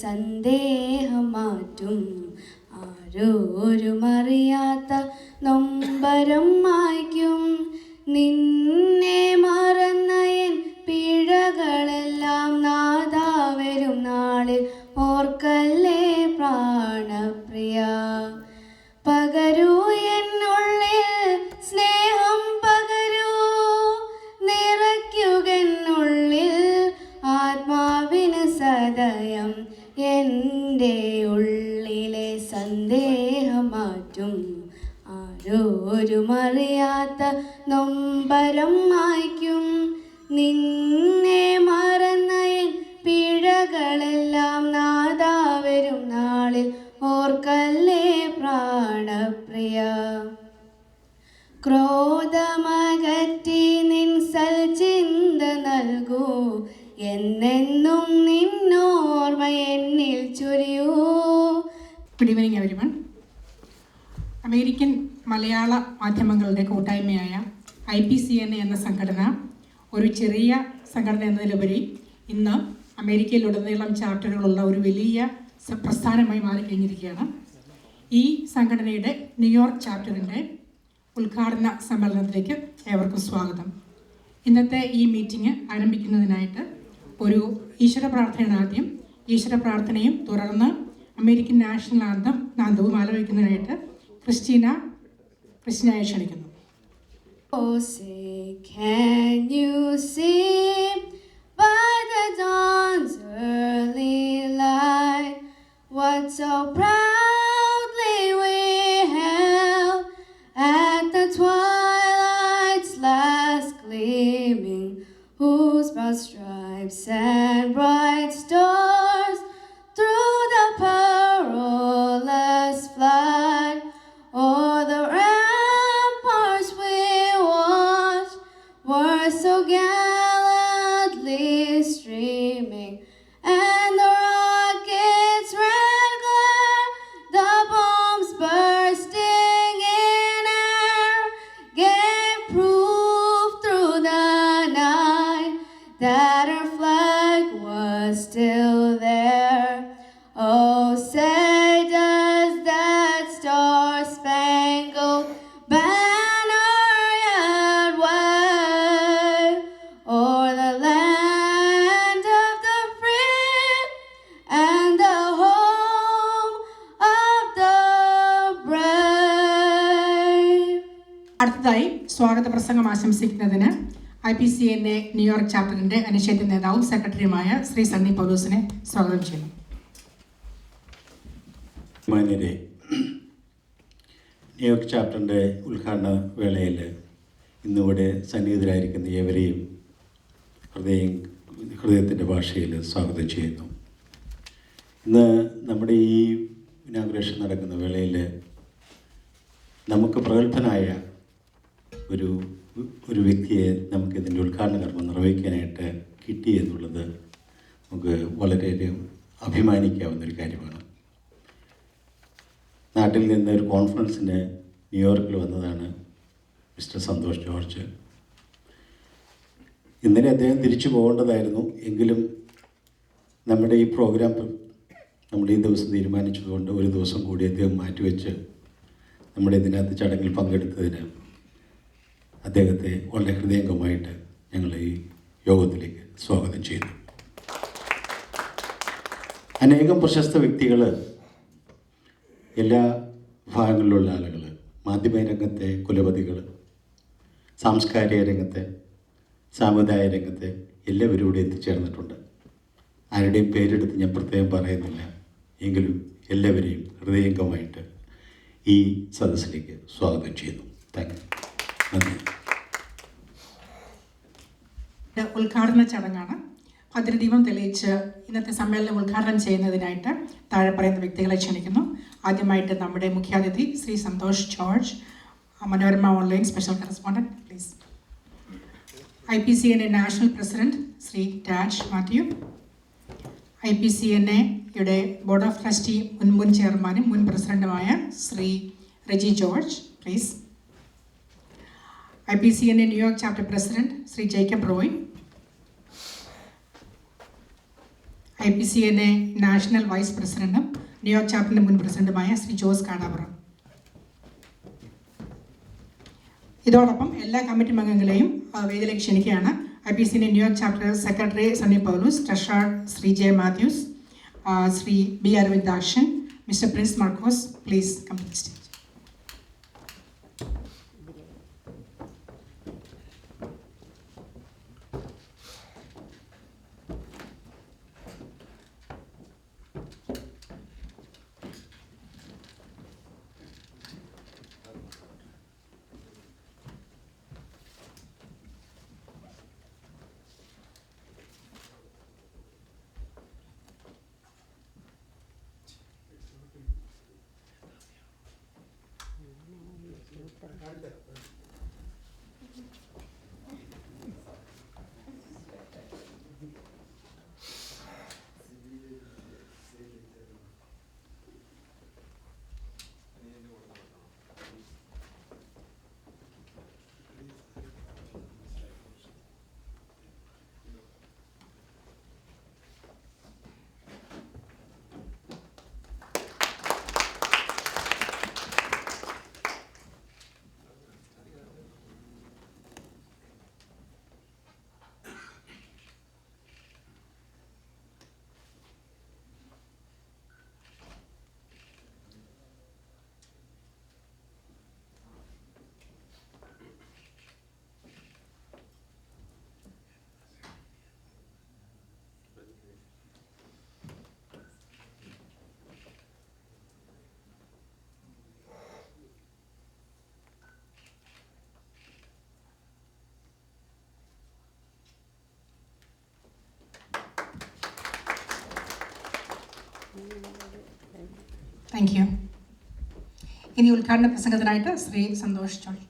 സന്ദേഹം മാറ്റും ആരോരുമറിയാത്ത നൊമ്പരം മായ്ക്കും. നിന്നെ മറന്ന എൻ പിഴകളെല്ലാം നാഥാ വരും നാളിൽ ഓർക്കല്ലേ പ്രാണപ്രിയ. പകരൂ എന്നുള്ളിൽ സ്നേഹം പകരൂ, നിറയ്ക്കുകെന്നുള്ളിൽ ആത്മാവിന് സദയം. എൻ്റെ ഉള്ളിലെ സന്ദേഹം മാറ്റും ആരോരുമറിയാത്ത നൊമ്പരം മായ്ക്കും. നിന്നെ മറന്ന എൻ പിഴകളെല്ലാം നാഥാ വരും നാളിൽ ഓർക്കല്ലേ പ്രാണപ്രിയ. ക്രോധമകറ്റി നിൻ സൽചിന്ത നൽകൂ, എന്നെന്നും നിന്നോർമ്മ എന്നിൽ ചൊരിയൂ. Good evening everyone. അമേരിക്കൻ മലയാള മാധ്യമങ്ങളുടെ കൂട്ടായ്മയായ IPCNA എന്ന സംഘടന ഒരു ചെറിയ സംഘടന എന്നതിലുപരി ഇന്ന് അമേരിക്കയിലുടനീളം ചാർട്ടറുകളുള്ള ഒരു വലിയ പ്രസ്ഥാനമായി മാറിക്കഴിഞ്ഞിരിക്കുകയാണ്. ഈ സംഘടനയുടെ ന്യൂയോർക്ക് ചാപ്റ്ററിൻ്റെ ഉദ്ഘാടന സമ്മേളനത്തിലേക്ക് ഏവർക്കും സ്വാഗതം. ഇന്നത്തെ ഈ മീറ്റിംഗ് ആരംഭിക്കുന്നതിനായിട്ട് ഒരു ഈശ്വര പ്രാർത്ഥനയാണ് ആദ്യം. ഈശ്വര പ്രാർത്ഥനയും തുടർന്ന് അമേരിക്കൻ നാഷണൽ ആന്തവും ആലപിക്കുന്നതിനായിട്ട് ക്രിസ്റ്റീനയെ ക്ഷണിക്കുന്നു. Oh, say, can you see by the dawn's early light what so proudly we held at the twilight's last gleaming, whose broad stripes and bright stars through the perilous flood o'er the ramparts we watched were so gallantly streaming, and the rockets' red glare, the bombs bursting in air, gave proof through the night that our flag was still there. Oh, say does that star-spangled banner yet wave o'er the land of the free and the home of the brave. അടുത്തതായി സ്വാഗത പ്രസംഗം ആശംസിക്കുന്നതിന് IPCNA New York ചാപ്റ്ററിൻ്റെ അനിശ്ചിത നേതാവും സെക്രട്ടറിയുമായ ശ്രീ സണ്ണി പൗലോസിനെ സ്വാഗതം ചെയ്യുന്നു. മാന്യരെ, New York ചാപ്റ്ററിൻ്റെ ഉദ്ഘാടന വേളയിൽ ഇന്നിവിടെ സന്നിഹിതരായിരിക്കുന്ന ഏവരെയും ഹൃദയത്തിൻ്റെ ഭാഷയിൽ സ്വാഗതം ചെയ്യുന്നു. ഇന്ന് നമ്മുടെ ഈ ഇനാഗുറേഷൻ നടക്കുന്ന വേളയിൽ നമുക്ക് പ്രഗത്ഭനായ ഒരു വ്യക്തിയെ നമുക്കിതിൻ്റെ ഉദ്ഘാടന കർമ്മം നിർവഹിക്കാനായിട്ട് കിട്ടി എന്നുള്ളത് നമുക്ക് വളരെയധികം അഭിമാനിക്കാവുന്നൊരു കാര്യമാണ്. നാട്ടിൽ നിന്ന് ഒരു കോൺഫറൻസിന് ന്യൂയോർക്കിൽ വന്നതാണ് മിസ്റ്റർ സന്തോഷ് ജോർജ്. ഇന്നലെ അദ്ദേഹം തിരിച്ചു പോകേണ്ടതായിരുന്നു. എങ്കിലും നമ്മുടെ ഈ പ്രോഗ്രാം നമ്മൾ ഈ ദിവസം തീരുമാനിച്ചതുകൊണ്ട് ഒരു ദിവസം കൂടി അദ്ദേഹം മാറ്റിവെച്ച് നമ്മുടെ ഇതിനകത്ത് ചടങ്ങിൽ പങ്കെടുത്തതിന് അദ്ദേഹത്തെ വളരെ ഹൃദയംഗമായിട്ട് ഞങ്ങൾ ഈ യോഗത്തിലേക്ക് സ്വാഗതം ചെയ്യുന്നു. അനേകം പ്രശസ്ത വ്യക്തികൾ, എല്ലാ വിഭാഗങ്ങളിലുള്ള ആളുകൾ, മാധ്യമ രംഗത്തെ കുലപതികൾ, സാംസ്കാരിക രംഗത്തെ, സാമുദായിക രംഗത്തെ എല്ലാവരും ഇവിടെ എത്തിച്ചേർന്നിട്ടുണ്ട്. ആരുടെയും പേരെടുത്ത് ഞാൻ പ്രത്യേകം പറയുന്നില്ല, എങ്കിലും എല്ലാവരെയും ഹൃദയംഗമായിട്ട് ഈ സദസ്സിലേക്ക് സ്വാഗതം ചെയ്യുന്നു. നന്ദി. ഉദ്ഘാടന ചടങ്ങാണ്. ഭദ്രദീപം തെളിയിച്ച് ഇന്നത്തെ സമ്മേളനം ഉദ്ഘാടനം ചെയ്യുന്നതിനായിട്ട് താഴെ പറയുന്ന വ്യക്തികളെ ക്ഷണിക്കുന്നു. ആദ്യമായിട്ട് നമ്മുടെ മുഖ്യാതിഥി Shri Santhosh George, Manorama online special correspondent, please. IPCNA national president Shri Taj Mathew, IPCNA-യുടെ ബോർഡ് ഓഫ് ട്രസ്റ്റി മുൻ ചെയർമാനും മുൻ പ്രസിഡന്റുമായ Shri Reji George, please. IPCNA New York chapter president Shri Jacob Roy, IPCNA national vice പ്രസിഡന്റും ന്യൂയോർക്ക് ചാപ്റ്ററിന്റെ മുൻ പ്രസിഡന്റുമായ ശ്രീ ജോസ് കാടാപുറം. ഇതോടൊപ്പം എല്ലാ കമ്മിറ്റി അംഗങ്ങളെയും വേദിയിലേക്ക് ക്ഷണിക്കുകയാണ്. IPCNA New York chapter secretary Sunny Paulose, treasurer Shri J Mathews, Shri B. Aravindakshan, mister Prince Markose, please come to the stage. Thank you. ഇനി ഉദ്ഘാടന പ്രസംഗത്തിനായിട്ട് ശ്രീ സന്തോഷ് ജോർജ്.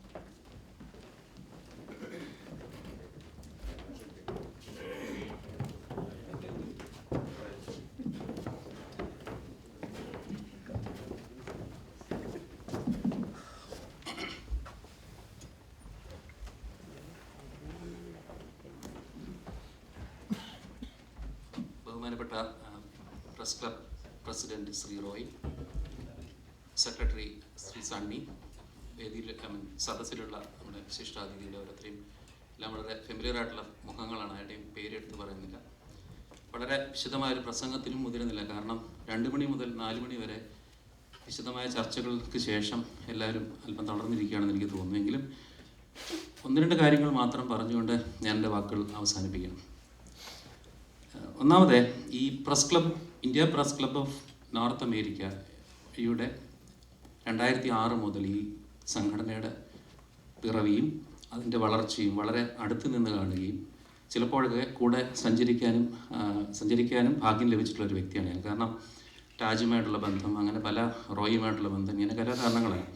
ബഹുമാനപ്പെട്ട press club president Shri Roy, secretary Shri Sunny, വേദിയിൽ സദസ്സിലുള്ള നമ്മുടെ വിശിഷ്ടാതിഥിയുടെ ഓരോരുത്തരെയും എല്ലാം വളരെ ഫെമിലിയർ ആയിട്ടുള്ള മുഖങ്ങളാണ്, ആരുടെയും പേരെടുത്ത് പറയുന്നില്ല. വളരെ വിശദമായൊരു പ്രസംഗത്തിനും മുതിരുന്നില്ല, കാരണം 2 മണി മുതൽ 4 മണി വരെ വിശദമായ ചർച്ചകൾക്ക് ശേഷം എല്ലാവരും അല്പം തളർന്നിരിക്കുകയാണെന്ന് എനിക്ക് തോന്നുന്നു. എങ്കിലും 1-2 കാര്യങ്ങൾ മാത്രം പറഞ്ഞുകൊണ്ട് ഞാൻ എൻ്റെ വാക്കുകൾ അവസാനിപ്പിക്കണം. ഒന്നാമത്, ഈ press club, India press club of North അമേരിക്കയുടെ 2006 മുതൽ ഈ സംഘടനയുടെ പിറവിയും അതിൻ്റെ വളർച്ചയും വളരെ അടുത്ത് നിന്ന് കാണുകയും ചിലപ്പോഴൊക്കെ കൂടെ സഞ്ചരിക്കാനും ഭാഗ്യം ലഭിച്ചിട്ടുള്ളൊരു വ്യക്തിയാണ് ഞാൻ. കാരണം ടാജുമായിട്ടുള്ള ബന്ധം, അങ്ങനെ പല റോയുമായിട്ടുള്ള ബന്ധം, ഇങ്ങനെ പല കാരണങ്ങളാണ്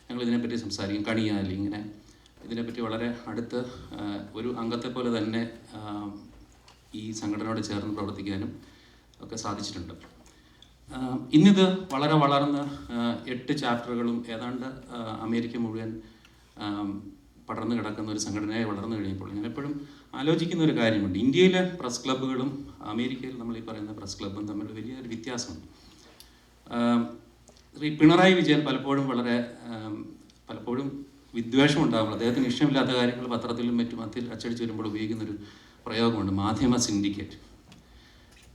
ഞങ്ങൾ ഇതിനെപ്പറ്റി സംസാരിക്കും. കണിയാലി, ഇങ്ങനെ ഇതിനെപ്പറ്റി വളരെ അടുത്ത് ഒരു അംഗത്തെ പോലെ തന്നെ ഈ സംഘടനയോട് ചേർന്ന് പ്രവർത്തിക്കാനും ഒക്കെ സാധിച്ചിട്ടുണ്ട്. ഇന്നിത് വളരെ വളർന്ന് 8 ചാപ്റ്ററുകളും ഏതാണ്ട് അമേരിക്ക മുഴുവൻ പടർന്നു കിടക്കുന്ന ഒരു സംഘടനയായി വളർന്നു കഴിഞ്ഞപ്പോൾ ഞാൻ എപ്പോഴും ആലോചിക്കുന്ന ഒരു കാര്യമുണ്ട്. ഇന്ത്യയിലെ പ്രസ് ക്ലബ്ബുകളും അമേരിക്കയിൽ നമ്മൾ ഈ പറയുന്ന പ്രസ് ക്ലബ്ബും തമ്മിൽ വലിയൊരു വ്യത്യാസമുണ്ട്. ശ്രീ പിണറായി വിജയൻ പലപ്പോഴും വിദ്വേഷം ഉണ്ടാകുമ്പോൾ, അദ്ദേഹത്തിന് ഇഷ്ടമില്ലാത്ത കാര്യങ്ങൾ പത്രത്തിലും മറ്റും അച്ചടിച്ച് വരുമ്പോൾ ഉപയോഗിക്കുന്നൊരു പ്രയോഗമുണ്ട്, മാധ്യമ സിൻഡിക്കേറ്റ്.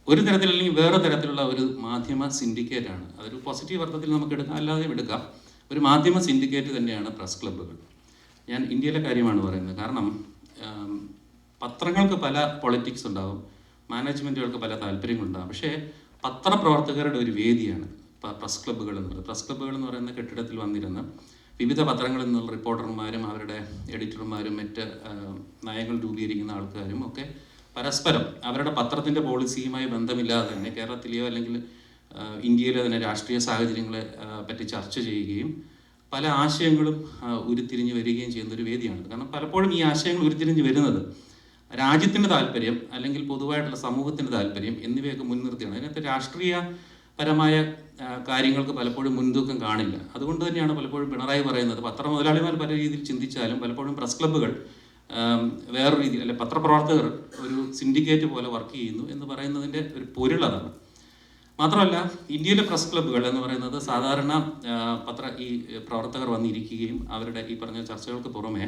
ഒരു തരത്തിലല്ലെങ്കിൽ വേറെ തരത്തിലുള്ള ഒരു മാധ്യമ സിൻഡിക്കേറ്റാണ്. അതൊരു പോസിറ്റീവ് അർത്ഥത്തിൽ നമുക്ക് എടുക്കാം, അല്ലാതെയും എടുക്കാം. ഒരു മാധ്യമ സിൻഡിക്കേറ്റ് തന്നെയാണ് പ്രസ് ക്ലബ്ബുകൾ. ഞാൻ ഇന്ത്യയിലെ കാര്യമാണ് പറയുന്നത്. കാരണം പത്രങ്ങൾക്ക് പല പൊളിറ്റിക്സ് ഉണ്ടാകും, മാനേജ്മെൻറ്റുകൾക്ക് പല താല്പര്യങ്ങളുണ്ടാകും. പക്ഷേ പത്രപ്രവർത്തകരുടെ ഒരു വേദിയാണ് പ്രസ് ക്ലബ്ബുകൾ എന്നുള്ളത്. പ്രസ് ക്ലബ്ബുകൾ എന്ന് പറയുന്ന കെട്ടിടത്തിൽ വന്നിരുന്ന വിവിധ പത്രങ്ങളിൽ നിന്നുള്ള റിപ്പോർട്ടർമാരും അവരുടെ എഡിറ്റർമാരും മറ്റ് നയങ്ങൾ രൂപീകരിക്കുന്ന ആൾക്കാരും ഒക്കെ പരസ്പരം അവരുടെ പത്രത്തിൻ്റെ പോളിസിയുമായി ബന്ധമില്ലാതെ തന്നെ കേരളത്തിലെയോ അല്ലെങ്കിൽ ഇന്ത്യയിലെ തന്നെ രാഷ്ട്രീയ സാഹചര്യങ്ങളെ പറ്റി ചർച്ച ചെയ്യുകയും പല ആശയങ്ങളും ഉരുത്തിരിഞ്ഞ് വരികയും ചെയ്യുന്ന ഒരു വേദിയാണ്. കാരണം പലപ്പോഴും ഈ ആശയങ്ങൾ ഉരുത്തിരിഞ്ഞ് വരുന്നത് രാജ്യത്തിൻ്റെ താല്പര്യം അല്ലെങ്കിൽ പൊതുവായിട്ടുള്ള സമൂഹത്തിൻ്റെ താല്പര്യം എന്നിവയൊക്കെ മുൻനിർത്തിയാണ്. അതിനകത്ത് രാഷ്ട്രീയപരമായ കാര്യങ്ങൾക്ക് പലപ്പോഴും മുൻതൂക്കം കാണില്ല. അതുകൊണ്ട് തന്നെയാണ് പലപ്പോഴും പിണറായി പറയുന്നത് പത്ര മുതലാളിമാർ പല രീതിയിൽ ചിന്തിച്ചാലും പലപ്പോഴും പ്രസ് ക്ലബ്ബുകൾ വേറൊരു രീതിയിൽ അല്ലെ പത്രപ്രവർത്തകർ ഒരു സിൻഡിക്കേറ്റ് പോലെ വർക്ക് ചെയ്യുന്നു എന്ന് പറയുന്നതിൻ്റെ ഒരു പൊരുൾ അതാണ്. മാത്രമല്ല ഇന്ത്യയിലെ പ്രസ് ക്ലബ്ബുകൾ എന്ന് പറയുന്നത് സാധാരണ ഈ പ്രവർത്തകർ വന്നിരിക്കുകയും അവരുടെ ഈ പറഞ്ഞ ചർച്ചകൾക്ക് പുറമെ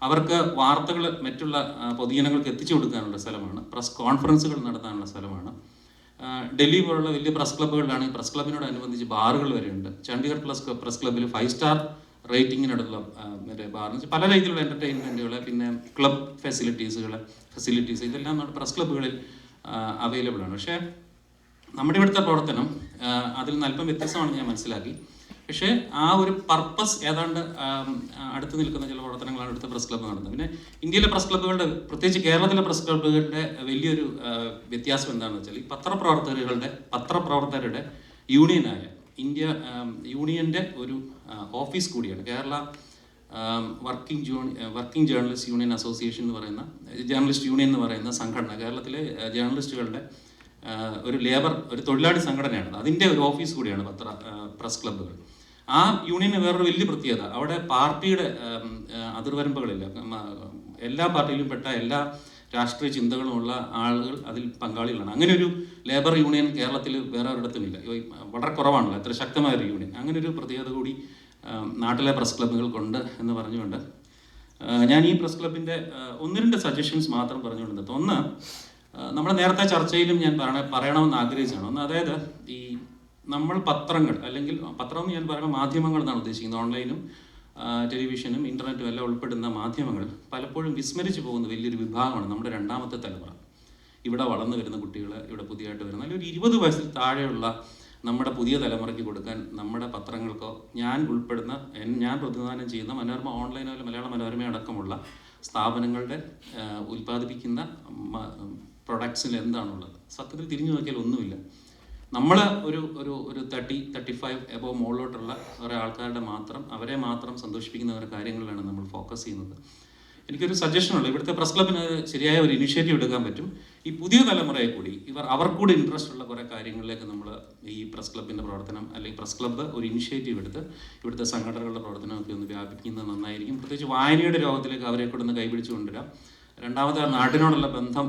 അവർക്ക് വാർത്തകൾ മറ്റുള്ള പൊതുജനങ്ങൾക്ക് എത്തിച്ചു കൊടുക്കാനുള്ള സ്ഥലമാണ്. പ്രസ് കോൺഫറൻസുകൾ നടത്താനുള്ള സ്ഥലമാണ്. ഡൽഹി പോലുള്ള വലിയ പ്രസ് ക്ലബ്ബുകളിലാണ് പ്രസ് ക്ലബിനോടനുബന്ധിച്ച് ബാറുകൾ വരെയുണ്ട്. ചണ്ഡീഗഡ് പ്രസ് ക്ലബ്ബിൽ 5 സ്റ്റാർ റേറ്റിങ്ങിനടുത്തുള്ള മറ്റേ ബാറിന് പല രീതിയിലുള്ള എൻ്റർടൈൻമെൻറ്റുകൾ, പിന്നെ ക്ലബ് ഫെസിലിറ്റീസ് ഇതെല്ലാം പ്രസ് ക്ലബ്ബുകളിൽ അവൈലബിൾ ആണ്. പക്ഷേ നമ്മുടെ ഇവിടുത്തെ പ്രവർത്തനം അതിൽ നിന്ന് അല്പം വ്യത്യസ്തമാണെന്ന് ഞാൻ മനസ്സിലാക്കി. പക്ഷേ ആ ഒരു പർപ്പസ് ഏതാണ്ട് അടുത്ത് നിൽക്കുന്ന ചില പ്രവർത്തനങ്ങളാണ് ഇവിടുത്തെ പ്രസ് ക്ലബ്ബ് നടത്തുന്നത്. പിന്നെ ഇന്ത്യയിലെ പ്രസ് ക്ലബ്ബുകളുടെ പ്രത്യേകിച്ച് കേരളത്തിലെ പ്രസ് ക്ലബ്ബുകളുടെ വലിയൊരു വ്യത്യാസം എന്താണെന്ന് വെച്ചാൽ ഈ പത്രപ്രവർത്തകരുടെ യൂണിയനായ ഇന്ത്യ യൂണിയൻ്റെ ഒരു ഓഫീസ് കൂടിയാണ് Kerala working journalist union association എന്ന് പറയുന്ന ജേർണലിസ്റ്റ് യൂണിയൻ എന്ന് പറയുന്ന സംഘടന. കേരളത്തിലെ ജേർണലിസ്റ്റുകളുടെ ഒരു തൊഴിലാളി സംഘടനയാണ്. അതിൻ്റെ ഒരു ഓഫീസ് കൂടിയാണ് പ്രസ് ക്ലബ്ബുകൾ. ആ യൂണിയന് വേറൊരു വലിയ പ്രത്യേകത, അവിടെ പാർട്ടിയുടെ അതിർവരമ്പുകളില്ല. എല്ലാ പാർട്ടിയിലും പെട്ട എല്ലാ രാഷ്ട്രീയ ചിന്തകളുമുള്ള ആളുകൾ അതിൽ പങ്കാളികളാണ്. അങ്ങനെ ഒരു ലേബർ യൂണിയൻ കേരളത്തിൽ വേറെ ഒരിടത്തുമില്ല. വളരെ കുറവാണല്ലോ അത്ര ശക്തമായൊരു യൂണിയൻ. അങ്ങനെ ഒരു പ്രത്യേകത കൂടി നാട്ടിലെ പ്രസ് ക്ലബ്ബുകൾക്കുണ്ട് എന്ന് പറഞ്ഞുകൊണ്ട് ഞാൻ ഈ പ്രസ് ക്ലബിൻ്റെ 1-2 സജഷൻസ് മാത്രം പറഞ്ഞുകൊണ്ടിരുന്നത്. ഒന്ന്, നമ്മൾ നേരത്തെ ചർച്ചയിലും ഞാൻ പറയണമെന്ന് ആഗ്രഹിച്ചാണ്. ഒന്ന്, അതായത് ഈ നമ്മൾ പത്രങ്ങൾ അല്ലെങ്കിൽ പത്രം എന്ന് ഞാൻ പറയുമ്പോൾ മാധ്യമങ്ങൾ എന്നാണ് ഉദ്ദേശിക്കുന്നത്. ഓൺലൈനും ടെലിവിഷനും ഇൻ്റർനെറ്റും എല്ലാം ഉൾപ്പെടുന്ന മാധ്യമങ്ങൾ പലപ്പോഴും വിസ്മരിച്ചു പോകുന്ന വലിയൊരു വിഭാഗമാണ് നമ്മുടെ രണ്ടാമത്തെ തലമുറ. ഇവിടെ വളർന്നു വരുന്ന കുട്ടികൾ, ഇവിടെ പുതിയതായിട്ട് വരുന്ന അല്ലെങ്കിൽ ഒരു 20 വയസ്സിൽ താഴെയുള്ള നമ്മുടെ പുതിയ തലമുറയ്ക്ക് കൊടുക്കാൻ നമ്മുടെ പത്രങ്ങൾക്കോ ഞാൻ പ്രതിനിധാനം ചെയ്യുന്ന മനോരമ ഓൺലൈനോ മലയാള മനോരമ അടക്കമുള്ള സ്ഥാപനങ്ങളുടെ ഉൽപ്പാദിപ്പിക്കുന്ന പ്രൊഡക്ട്സിൽ എന്താണുള്ളത്? സത്യത്തിൽ തിരിഞ്ഞു നോക്കിയാൽ ഒന്നുമില്ല. നമ്മൾ ഒരു 30-35 എബോ മുകളിലോട്ടുള്ള കുറേ ആൾക്കാരുടെ അവരെ മാത്രം സന്തോഷിപ്പിക്കുന്ന ഓരോ കാര്യങ്ങളിലാണ് നമ്മൾ ഫോക്കസ് ചെയ്യുന്നത്. എനിക്കൊരു സജഷനുള്ളൂ, ഇവിടുത്തെ പ്രസ് ക്ലബിന് ശരിയായ ഒരു ഇനിഷ്യേറ്റീവ് എടുക്കാൻ പറ്റും. ഈ പുതിയ തലമുറയെ കൂടി അവർക്കൂടെ ഇൻട്രസ്റ്റ് ഉള്ള കുറേ കാര്യങ്ങളിലേക്ക് നമ്മൾ ഈ പ്രസ് ക്ലബിൻ്റെ പ്രവർത്തനം അല്ലെങ്കിൽ പ്രസ് ക്ലബ്ബ് ഒരു ഇനിഷ്യേറ്റീവ് എടുത്ത് ഇവിടുത്തെ സംഘടനകളുടെ പ്രവർത്തനമൊക്കെ ഒന്ന് വ്യാപിക്കുന്നത് നന്നായിരിക്കും. പ്രത്യേകിച്ച് വായനയുടെ ലോകത്തിലേക്ക് അവരെ കൂടെ ഒന്ന് കൈപിടിച്ചു കൊണ്ടുവരാം. രണ്ടാമത് നാട്ടിനോടുള്ള ബന്ധം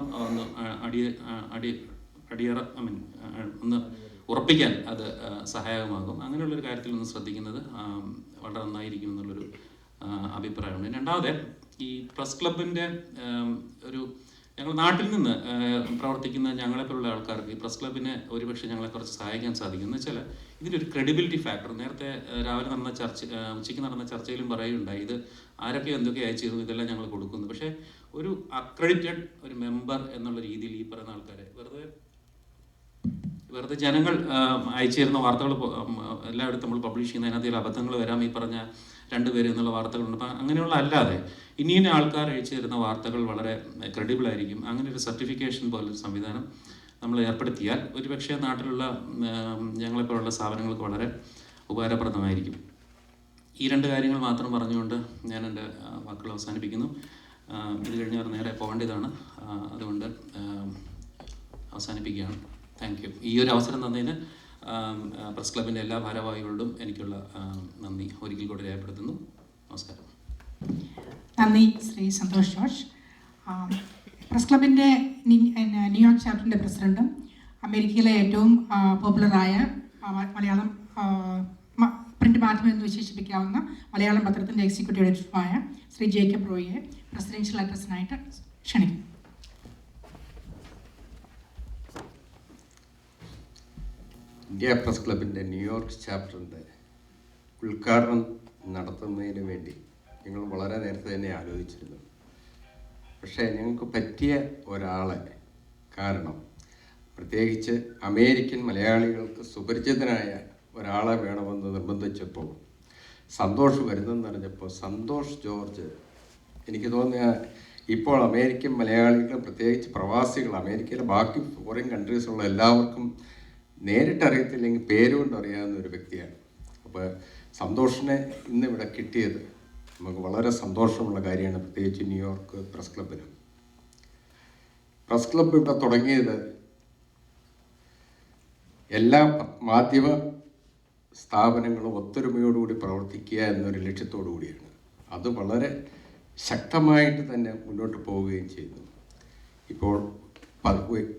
ഒന്ന് ഉറപ്പിക്കാൻ അത് സഹായകമാകും. അങ്ങനെയുള്ളൊരു കാര്യത്തിൽ ഒന്ന് ശ്രദ്ധിക്കുന്നത് വളരെ നന്നായിരിക്കും എന്നുള്ളൊരു അഭിപ്രായമാണ്. രണ്ടാമത്, ഈ പ്രസ് ക്ലബിൻ്റെ ഞങ്ങൾ നാട്ടിൽ നിന്ന് പ്രവർത്തിക്കുന്ന ഞങ്ങളെപ്പോലുള്ള ആൾക്കാർക്ക് ഈ പ്രസ് ക്ലബിനെ ഒരുപക്ഷെ ഞങ്ങളെ കുറച്ച് സഹായിക്കാൻ സാധിക്കും. എന്ന് വെച്ചാൽ ഇതിലൊരു ക്രെഡിബിലിറ്റി ഫാക്ടർ, നേരത്തെ രാവിലെ നടന്ന ഉച്ചയ്ക്ക് നടന്ന ചർച്ചയിലും പറയുകയുണ്ടായി, ഇത് ആരൊക്കെ എന്തൊക്കെ അയച്ചിരുന്നു, ഇതെല്ലാം ഞങ്ങൾ കൊടുക്കുന്നു. പക്ഷേ ഒരു അക്രഡിറ്റഡ് ഒരു മെമ്പർ എന്നുള്ള രീതിയിൽ ഈ പറയുന്ന ആൾക്കാരെ വെറുതെ ജനങ്ങൾ അയച്ചു തരുന്ന വാർത്തകൾ എല്ലായിടത്തും നമ്മൾ പബ്ലിഷ് ചെയ്യുന്ന അതിനകത്ത് അബദ്ധങ്ങൾ വരാം. ഈ പറഞ്ഞ 2 പേര് എന്നുള്ള വാർത്തകളുണ്ട്. അപ്പം അങ്ങനെയുള്ള അല്ലാതെ ഇനിയും ആൾക്കാർ അയച്ചു തരുന്ന വാർത്തകൾ വളരെ ക്രെഡിബിൾ ആയിരിക്കും. അങ്ങനെ ഒരു സർട്ടിഫിക്കേഷൻ പോലൊരു സംവിധാനം നമ്മൾ ഏർപ്പെടുത്തിയാൽ ഒരുപക്ഷെ നാട്ടിലുള്ള ഞങ്ങളെപ്പോലുള്ള സ്ഥാപനങ്ങൾക്ക് വളരെ ഉപകാരപ്രദമായിരിക്കും. ഈ 2 കാര്യങ്ങൾ മാത്രം പറഞ്ഞുകൊണ്ട് ഞാൻ എൻ്റെ വാക്കുകൾ അവസാനിപ്പിക്കുന്നു. ഇത് കഴിഞ്ഞവർ നേരെ പോകേണ്ടതാണ്, അതുകൊണ്ട് അവസാനിപ്പിക്കുകയാണ്. Thank you. ഈ ഒരു അവസരം തന്നതിന് പ്രസ് ക്ലബിൻ്റെ എല്ലാ ഭാരവാഹികളോടും എനിക്കുള്ള നന്ദി ഒരിക്കൽ കൂടി രേഖപ്പെടുത്തുന്നു. നമസ്കാരം. നന്ദി ശ്രീ സന്തോഷ് ജോർജ്. പ്രസ് ക്ലബിൻ്റെ ന്യൂയോർക്ക് ചാപ്റ്ററിൻ്റെ പ്രസിഡൻറ്റും അമേരിക്കയിലെ ഏറ്റവും പോപ്പുലറായ മലയാളം പ്രിൻ്റ് മാധ്യമം എന്ന് വിശേഷിപ്പിക്കാവുന്ന മലയാളം പത്രത്തിൻ്റെ എക്സിക്യൂട്ടീവ് എഡിറ്ററുമായ ശ്രീ ജേക്കബ് റോയിയെ പ്രസിഡൻഷ്യൽ അഡ്രസ്സിനായിട്ട് ക്ഷണിക്കും. ഇന്ത്യ പ്രസ് ക്ലബിൻ്റെ ന്യൂയോർക്ക് ചാപ്റ്ററിൻ്റെ ഉദ്ഘാടനം നടത്തുന്നതിന് വേണ്ടി ഞങ്ങൾ വളരെ നേരത്തെ തന്നെ ആലോചിച്ചിരുന്നു. പക്ഷേ ഞങ്ങൾക്ക് പറ്റിയ ഒരാളെ കാരണം പ്രത്യേകിച്ച് അമേരിക്കൻ മലയാളികൾക്ക് സുപരിചിതനായ ഒരാളെ വേണമെന്ന് നിർബന്ധിച്ചപ്പോൾ സന്തോഷ് വരുന്നെന്ന് അറിഞ്ഞപ്പോൾ സന്തോഷ് ജോർജ്, എനിക്ക് തോന്നിയ ഇപ്പോൾ അമേരിക്കൻ മലയാളികൾ, പ്രത്യേകിച്ച് പ്രവാസികൾ, അമേരിക്കയിലെ ബാക്കി ഫോറിൻ കൺട്രീസുള്ള എല്ലാവർക്കും നേരിട്ടറിയത്തില്ലെങ്കിൽ പേരുകൊണ്ട് അറിയാവുന്ന ഒരു വ്യക്തിയാണ്. അപ്പോൾ സന്തോഷിനെ ഇന്നിവിടെ കിട്ടിയത് നമുക്ക് വളരെ സന്തോഷമുള്ള കാര്യമാണ്, പ്രത്യേകിച്ച് ന്യൂയോർക്ക് പ്രസ് ക്ലബിന്. പ്രസ് ക്ലബ്ബ് ഇവിടെ തുടങ്ങിയത് എല്ലാ മാധ്യമ സ്ഥാപനങ്ങളും ഒത്തൊരുമയോടുകൂടി പ്രവർത്തിക്കുക എന്നൊരു ലക്ഷ്യത്തോടു കൂടിയാണ്. അത് വളരെ ശക്തമായിട്ട് തന്നെ മുന്നോട്ട് പോവുകയും ചെയ്തു. ഇപ്പോൾ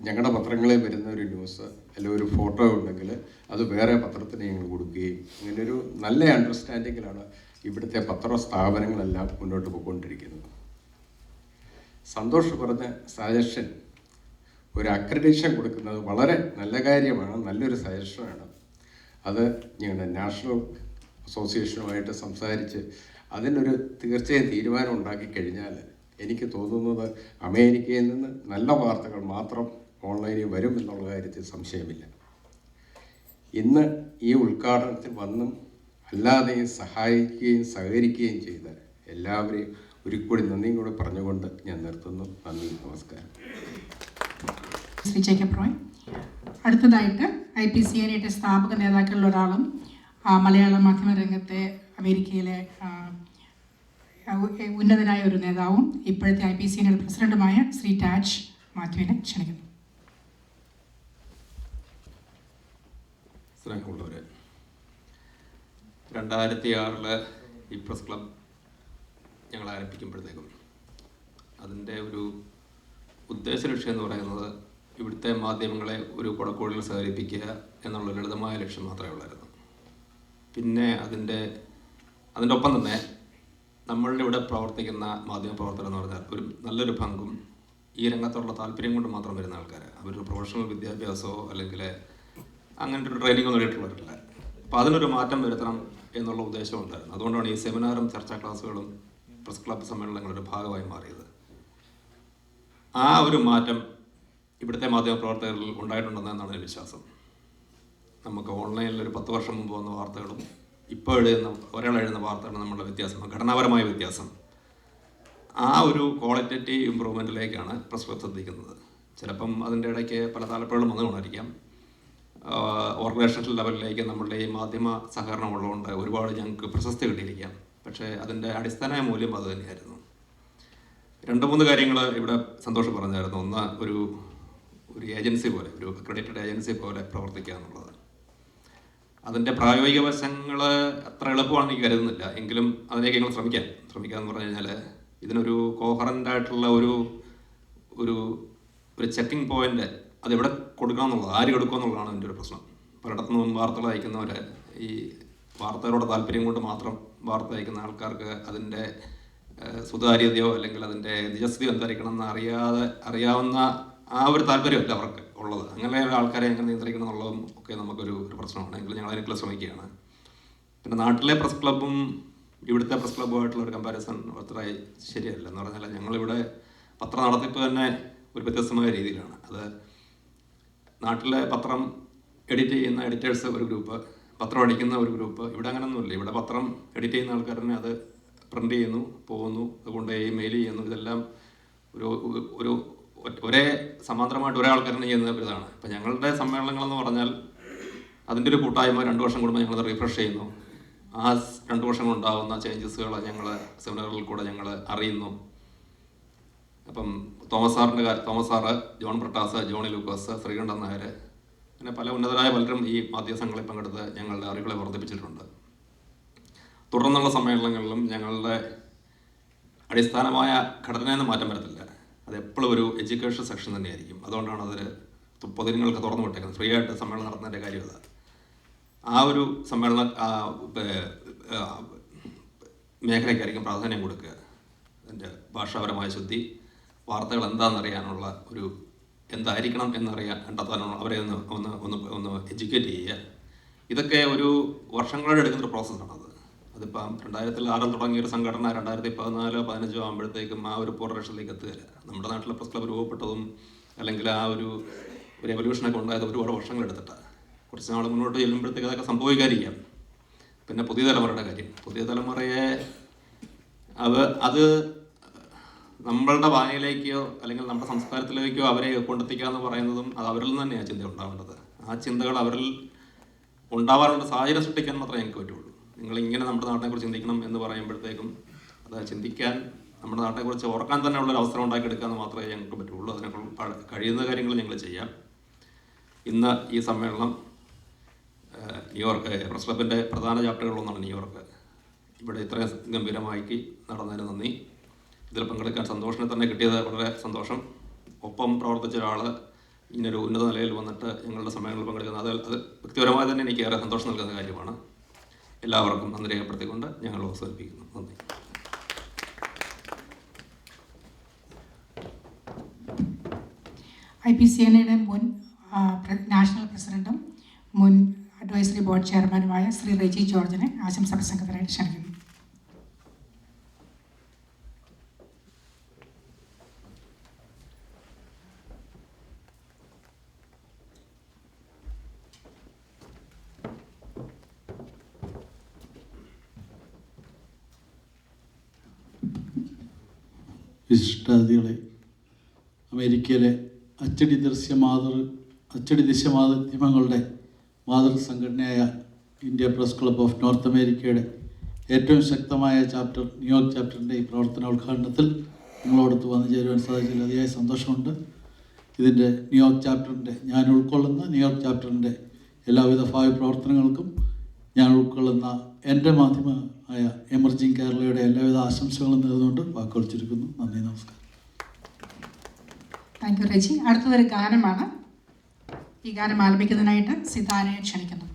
ഞങ്ങളുടെ പത്രങ്ങളിൽ വരുന്ന ഒരു ന്യൂസ് അല്ലെങ്കിൽ ഒരു ഫോട്ടോ ഉണ്ടെങ്കിൽ അത് വേറെ പത്രത്തിന് ഞങ്ങൾ കൊടുക്കുകയും ഇങ്ങനൊരു നല്ല അണ്ടർസ്റ്റാൻഡിങ്ങിലാണ് ഇവിടുത്തെ പത്രസ്ഥാപനങ്ങളെല്ലാം മുന്നോട്ട് പോയിക്കൊണ്ടിരിക്കുന്നത്. സന്തോഷ് പറഞ്ഞ സജഷൻ, ഒരു അക്രഡിറ്റേഷൻ കൊടുക്കുന്നത് വളരെ നല്ല കാര്യമാണ്, നല്ലൊരു സജഷനാണ്. അത് ഞങ്ങളുടെ നാഷണൽ അസോസിയേഷനുമായിട്ട് സംസാരിച്ച് അതിനൊരു തീർച്ചയായും തീരുമാനം ഉണ്ടാക്കി കഴിഞ്ഞാൽ എനിക്ക് തോന്നുന്നത് അമേരിക്കയിൽ നിന്ന് നല്ല വാർത്തകൾ മാത്രം ഓൺലൈനിൽ വരും എന്നുള്ള കാര്യത്തിൽ സംശയമില്ല. ഇന്ന് ഈ ഉദ്ഘാടനത്തിൽ വന്നും അല്ലാതെയും സഹായിക്കുകയും സഹകരിക്കുകയും ചെയ്ത എല്ലാവരെയും ഒരിക്കൽ നന്ദിയും കൂടി പറഞ്ഞുകൊണ്ട് ഞാൻ നിർത്തുന്നു. നന്ദി, നമസ്കാരം. ശ്രീ ജേക്കബ് റോയ്. അടുത്തതായിട്ട് IPCNയുടെ സ്ഥാപക നേതാക്കളിൽ ഒരാളും മലയാള മാധ്യമ രംഗത്തെ അമേരിക്കയിലെ ഉന്നതനായ ഒരു നേതാവും ഇപ്പോഴത്തെ IPCNയുടെ പ്രസിഡന്റുമായ ശ്രീ ടാജ് മാത്യുവിനെ ക്ഷണിക്കുന്നു. സ്നേഹമുള്ളവരെ, 2006 ഈ പ്രസ് ക്ലബ് ഞങ്ങൾ ആരംഭിക്കുമ്പോഴത്തേക്കും അതിൻ്റെ ഒരു ഉദ്ദേശ ലക്ഷ്യം എന്ന് പറയുന്നത് ഇവിടുത്തെ മാധ്യമങ്ങളെ ഒരു കുടക്കോടിൽ സഹകരിപ്പിക്കുക എന്നുള്ള ലളിതമായ ലക്ഷ്യം മാത്രമേ ഉള്ളായിരുന്നു. പിന്നെ അതിൻ്റെ ഒപ്പം തന്നെ നമ്മളുടെ ഇവിടെ പ്രവർത്തിക്കുന്ന മാധ്യമ പ്രവർത്തകർ എന്ന് പറഞ്ഞാൽ ഒരു നല്ലൊരു പങ്കും ഈ രംഗത്തുള്ള താല്പര്യം കൊണ്ട് മാത്രം വരുന്ന ആൾക്കാർ. അവരൊരു പ്രൊഫഷണൽ വിദ്യാഭ്യാസമോ അല്ലെങ്കിൽ അങ്ങനത്തെ ഒരു ട്രെയിനിങ്ങോ നേടിയിട്ടുള്ളവരില്ല. അപ്പോൾ അതിനൊരു മാറ്റം വരുത്തണം എന്നുള്ള ഉദ്ദേശം ഉണ്ടായിരുന്നു. അതുകൊണ്ടാണ് ഈ സെമിനാറും ചർച്ചാ ക്ലാസ്സുകളും പ്രസ് ക്ലബ്ബ് സമ്മേളനങ്ങളുടെ ഭാഗമായി മാറിയത്. ആ ഒരു മാറ്റം ഇവിടുത്തെ മാധ്യമപ്രവർത്തകരിൽ ഉണ്ടായിട്ടുണ്ടെന്നാണ് എൻ്റെ വിശ്വാസം. നമുക്ക് ഓൺലൈനിൽ ഒരു 10 വർഷം മുമ്പ് വന്ന വാർത്തകളും ഇപ്പോൾ ഒരാൾ എഴുതുന്ന വാർത്തകളും നമ്മളുടെ വ്യത്യാസം, ഘടനാപരമായ വ്യത്യാസം, ആ ഒരു ക്വാളിറ്റേറ്റീവ് ഇമ്പ്രൂവ്മെൻറ്റിലേക്കാണ് പ്രസ് ക്ലബ് ശ്രദ്ധിക്കുന്നത്. ചിലപ്പം അതിൻ്റെ ഇടയ്ക്ക് പല താല്പര്യങ്ങളും വന്നുകൊണ്ടിരിക്കാം. ഓർഗനൈസേഷൻ ലെവലിലേക്ക് നമ്മളുടെ ഈ മാധ്യമ സഹകരണം ഉള്ളതുകൊണ്ട് ഒരുപാട് ഞങ്ങൾക്ക് പ്രശസ്തി കിട്ടിയിരിക്കാം. പക്ഷേ അതിൻ്റെ അടിസ്ഥാന മൂല്യം അത് തന്നെയായിരുന്നു. 2-3 കാര്യങ്ങൾ ഇവിടെ സന്തോഷം പറഞ്ഞായിരുന്നു. ഒന്ന്, ഒരു ഏജൻസി പോലെ, ഒരു അക്രഡിറ്റഡ് ഏജൻസി പോലെ പ്രവർത്തിക്കുക എന്നുള്ളത്. അതിൻ്റെ പ്രായോഗിക വശങ്ങൾ അത്ര എളുപ്പമാണെന്ന് എനിക്ക് കരുതുന്നില്ല. എങ്കിലും അതിലേക്ക് ഞങ്ങൾ ശ്രമിക്കാമെന്ന് പറഞ്ഞു കഴിഞ്ഞാൽ ഇതിനൊരു കോഹറൻ്റായിട്ടുള്ള ഒരു ചെക്കിംഗ് പോയിൻ്റ് അതെവിടെ കൊടുക്കണം എന്നുള്ളത്, ആര് കൊടുക്കുക എന്നുള്ളതാണ് എൻ്റെ ഒരു പ്രശ്നം. പലയിടത്തു നിന്നും വാർത്തകൾ അയക്കുന്നവർ ഈ വാർത്തകളോട് താല്പര്യം കൊണ്ട് മാത്രം വാർത്ത അയക്കുന്ന ആൾക്കാർക്ക് അതിൻ്റെ സുതാര്യതയോ അല്ലെങ്കിൽ അതിൻ്റെ നിജസ്ഥിതിയോ എന്തായിരിക്കണം എന്ന് അറിയാവുന്ന ആ ഒരു താല്പര്യമല്ല അവർക്ക് ഉള്ളത്. അങ്ങനെ ആൾക്കാരെ എങ്ങനെ നിയന്ത്രിക്കണം എന്നുള്ളതും ഒക്കെ നമുക്കൊരു പ്രശ്നമാണ്. എങ്കിലും ഞങ്ങൾ അതിനൊക്കെ ശ്രമിക്കുകയാണ്. പിന്നെ നാട്ടിലെ പ്രസ് ക്ലബ്ബും ഇവിടുത്തെ പ്രസ് ക്ലബ്ബുമായിട്ടുള്ള ഒരു കമ്പാരിസൺ അത്ര ശരിയല്ല. എന്ന് പറഞ്ഞാൽ ഞങ്ങളിവിടെ പത്ര നടത്തിപ്പ് തന്നെ ഒരു വ്യത്യസ്തമായ രീതിയിലാണ്. അത് നാട്ടിലെ പത്രം എഡിറ്റ് ചെയ്യുന്ന എഡിറ്റേഴ്സ് ഒരു ഗ്രൂപ്പ്, പത്രം അടിക്കുന്ന ഒരു ഗ്രൂപ്പ്. ഇവിടെ അങ്ങനെയൊന്നുമില്ല. ഇവിടെ പത്രം എഡിറ്റ് ചെയ്യുന്ന ആൾക്കാരനെ അത് പ്രിൻ്റ് ചെയ്യുന്നു, പോകുന്നു, അതുകൊണ്ട് മെയിൽ ചെയ്യുന്നു. ഇതെല്ലാം ഒരേ സമാന്തരമായിട്ട് ഒരേ ആൾക്കാരനെ ചെയ്യുന്ന ഒരു ഇതാണ്. ഇപ്പം ഞങ്ങളുടെ സമ്മേളനങ്ങളെന്ന് പറഞ്ഞാൽ അതിൻ്റെ ഒരു കൂട്ടായ്മ 2 വർഷം കൂടുമ്പോൾ ഞങ്ങളത് റിഫ്രഷ് ചെയ്യുന്നു. ആ 2 വർഷം കൊണ്ടുണ്ടാകുന്ന ചേഞ്ചസുകൾ ഞങ്ങൾ സെമിനാറുകളിൽ കൂടെ ഞങ്ങൾ അറിയുന്നു. അപ്പം Thomas sir, John Brittas, Johnny Lukose, Sreekandan Nair, അങ്ങനെ പല ഉന്നതരായ പലരും ഈ മാധ്യമസംഘങ്ങളിൽ പങ്കെടുത്ത് ഞങ്ങളുടെ അറിവുകളെ വർദ്ധിപ്പിച്ചിട്ടുണ്ട്. തുടർന്നുള്ള സമ്മേളനങ്ങളിലും ഞങ്ങളുടെ അടിസ്ഥാനമായ ഘടനയെന്ന് മാറ്റം വരത്തില്ല. അതെപ്പോഴും ഒരു എഡ്യൂക്കേഷൻ സെക്ഷൻ തന്നെയായിരിക്കും. അതുകൊണ്ടാണ് അതിൽ പൊതുജനങ്ങൾക്ക് തുറന്നു വിട്ടേക്കുന്നത്. ഫ്രീ ആയിട്ട് സമ്മേളനം നടത്തുന്നതിൻ്റെ കാര്യം അതാണ്. ആ ഒരു സമ്മേളന മേഖലയ്ക്കായിരിക്കും പ്രാധാന്യം കൊടുക്കുക. അതിൻ്റെ ഭാഷാപരമായ ശുദ്ധി, വാർത്തകൾ എന്താണെന്നറിയാനുള്ള എന്തായിരിക്കണം കണ്ടെത്താനുള്ള അവരെ ഒന്ന് എഡ്യൂക്കേറ്റ് ചെയ്യുക. ഇതൊക്കെ ഒരു വർഷങ്ങളോടെ എടുക്കുന്നൊരു പ്രോസസ്സാണത്. അതിപ്പം 2006 തുടങ്ങിയൊരു സംഘടന 2014-15 ആകുമ്പോഴത്തേക്കും ആ ഒരു പോർട്ടറേഷനിലേക്ക് എത്തുകയില്ല. നമ്മുടെ നാട്ടിലെ പ്രസ് ക്ലബ്ബ് രൂപപ്പെട്ടതും അല്ലെങ്കിൽ ആ ഒരു ഒരു എവല്യൂഷനൊക്കെ ഉണ്ടായത് ഒരുപാട് വർഷങ്ങളെടുത്തിട്ടാണ്. കുറച്ച് നാൾ മുന്നോട്ട് ചെല്ലുമ്പോഴത്തേക്ക് അതൊക്കെ സംഭവിക്കാതിരിക്കാം. പിന്നെ പുതിയ തലമുറയുടെ കാര്യം, പുതിയ തലമുറയെ അത് നമ്മളുടെ വായനയിലേക്കോ അല്ലെങ്കിൽ നമ്മുടെ സംസ്കാരത്തിലേക്കോ അവരെ കൊണ്ടെത്തിക്കുക എന്ന് പറയുന്നതും അത് അവരിൽ നിന്ന് തന്നെയാണ് ചിന്ത ഉണ്ടാവേണ്ടത്. ആ ചിന്തകൾ അവരിൽ ഉണ്ടാവാനുള്ള സാഹചര്യം സൃഷ്ടിക്കാൻ മാത്രമേ ഞങ്ങൾക്ക് പറ്റുള്ളൂ. നിങ്ങളിങ്ങനെ നമ്മുടെ നാട്ടിനെക്കുറിച്ച് ചിന്തിക്കണം എന്ന് പറയുമ്പോഴത്തേക്കും അത് ചിന്തിക്കാൻ, നമ്മുടെ നാട്ടിനെക്കുറിച്ച് ഓർക്കാൻ തന്നെ ഉള്ളൊരു അവസരം ഉണ്ടാക്കിയെടുക്കുക എന്ന് മാത്രമേ ഞങ്ങൾക്ക് പറ്റുള്ളൂ. അതിനെക്കുറിച്ച് കഴിയുന്ന കാര്യങ്ങൾ ഞങ്ങൾ ചെയ്യാം. ഇന്ന് ഈ സമ്മേളനം ന്യൂയോർക്ക് പ്രസ് ക്ലബിൻ്റെ പ്രധാന ചാപ്റ്ററുകളൊന്നാണ് ന്യൂയോർക്ക്. ഇവിടെ ഇത്രയും ഗംഭീരമാക്കി നടന്നതിന് നന്ദി. ഇതിൽ പങ്കെടുക്കാൻ സന്തോഷിനെ തന്നെ കിട്ടിയത് വളരെ സന്തോഷം. ഒപ്പം പ്രവർത്തിച്ച ഒരാൾ ഇങ്ങനൊരു ഉന്നത നിലയിൽ വന്നിട്ട് ഞങ്ങളുടെ സമ്മേളനത്തിൽ പങ്കെടുക്കുന്നത് അത് വ്യക്തിപരമായി തന്നെ എനിക്ക് ഏറെ സന്തോഷം നൽകുന്ന കാര്യമാണ്. എല്ലാവർക്കും നന്ദി രേഖപ്പെടുത്തിക്കൊണ്ട് ഞങ്ങൾ അവസാനിപ്പിക്കുന്നു. നന്ദി. IPCNയുടെ മുൻ നാഷണൽ പ്രസിഡന്റും മുൻ അഡ്വൈസറി ബോർഡ് ചെയർമാനുമായ ശ്രീ റെജി ജോർജിനെ ആശംസാ പ്രസംഗത്തിനായിട്ട് ക്ഷണിക്കുന്നു. വിശിഷ്ടാതിഥികളെ, അമേരിക്കയിലെ അച്ചടി ദൃശ്യമാധ്യമങ്ങളുടെ മാതൃസംഘടനയായ India press club of North അമേരിക്കയുടെ ഏറ്റവും ശക്തമായ ചാപ്റ്റർ ന്യൂയോർക്ക് ചാപ്റ്ററിൻ്റെ ഈ പ്രവർത്തനോദ്ഘാടനത്തിൽ നിങ്ങളോടൊത്ത് വന്നു ചേരുവാൻ സാധിച്ചതിൽ അതിയായ സന്തോഷമുണ്ട്. ഇതിൻ്റെ ഞാൻ ഉൾക്കൊള്ളുന്ന ന്യൂയോർക്ക് ചാപ്റ്ററിൻ്റെ എല്ലാവിധ ഭാവി പ്രവർത്തനങ്ങൾക്കും ഞാൻ ഉൾക്കൊള്ളുന്ന എൻ്റെ മാധ്യമമായ എമർജിങ് കേരളയുടെ എല്ലാവിധ ആശംസകളും നേർന്നുകൊണ്ട് വാക്കുകൾ ചുരുക്കുന്നു. നന്ദി, നമസ്കാരം. Thank U Reji. അടുത്തതൊരു ഗാനമാണ്. ഈ ഗാനം ആലപിക്കുന്നതിനായിട്ട് സിതാരയെ ക്ഷണിക്കുന്നു.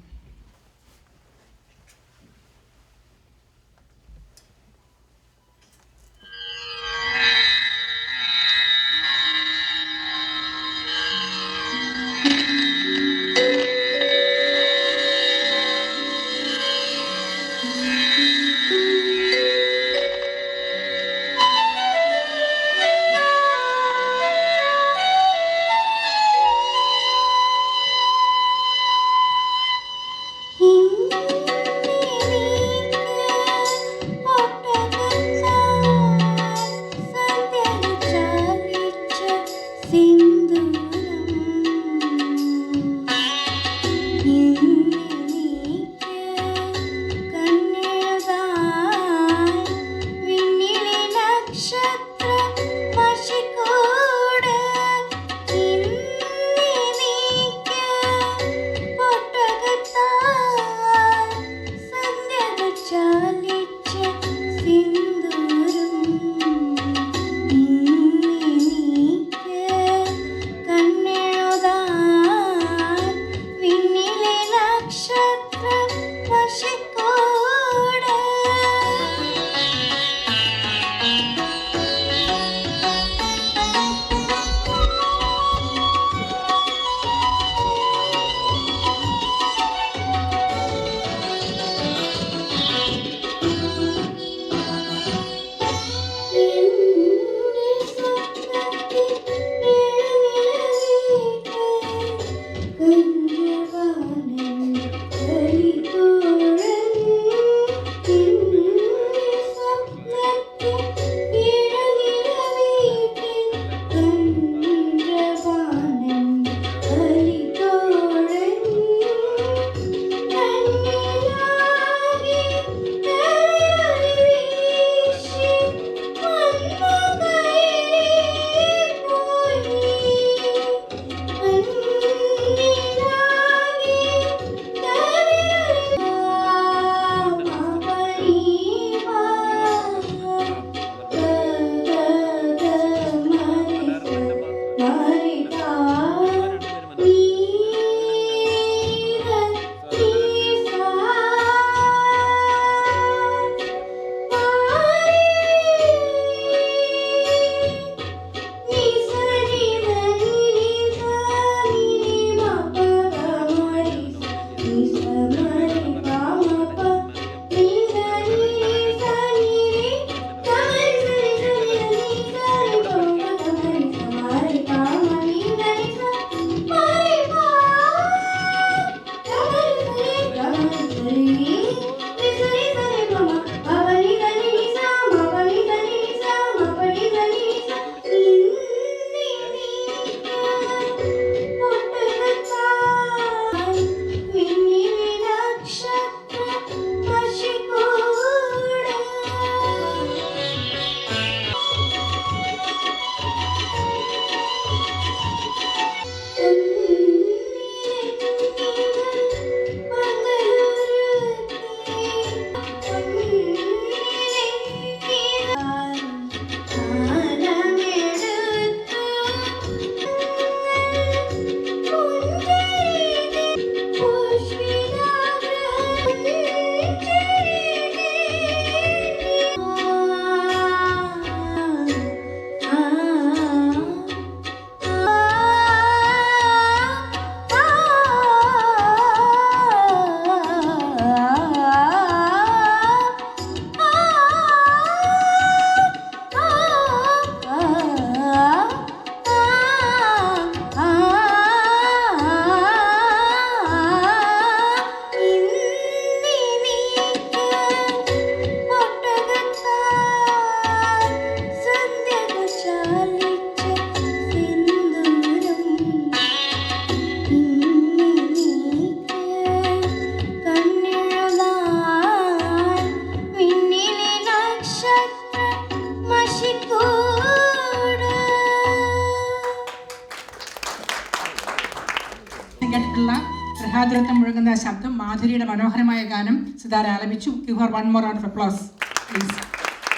ഗൃഹാതുരത്വം മുഴങ്ങുന്ന ശബ്ദം, മാധുരിയുടെ മനോഹരമായ ഗാനം സിതാര ആലപിച്ചു. Give Har one more round of applause please.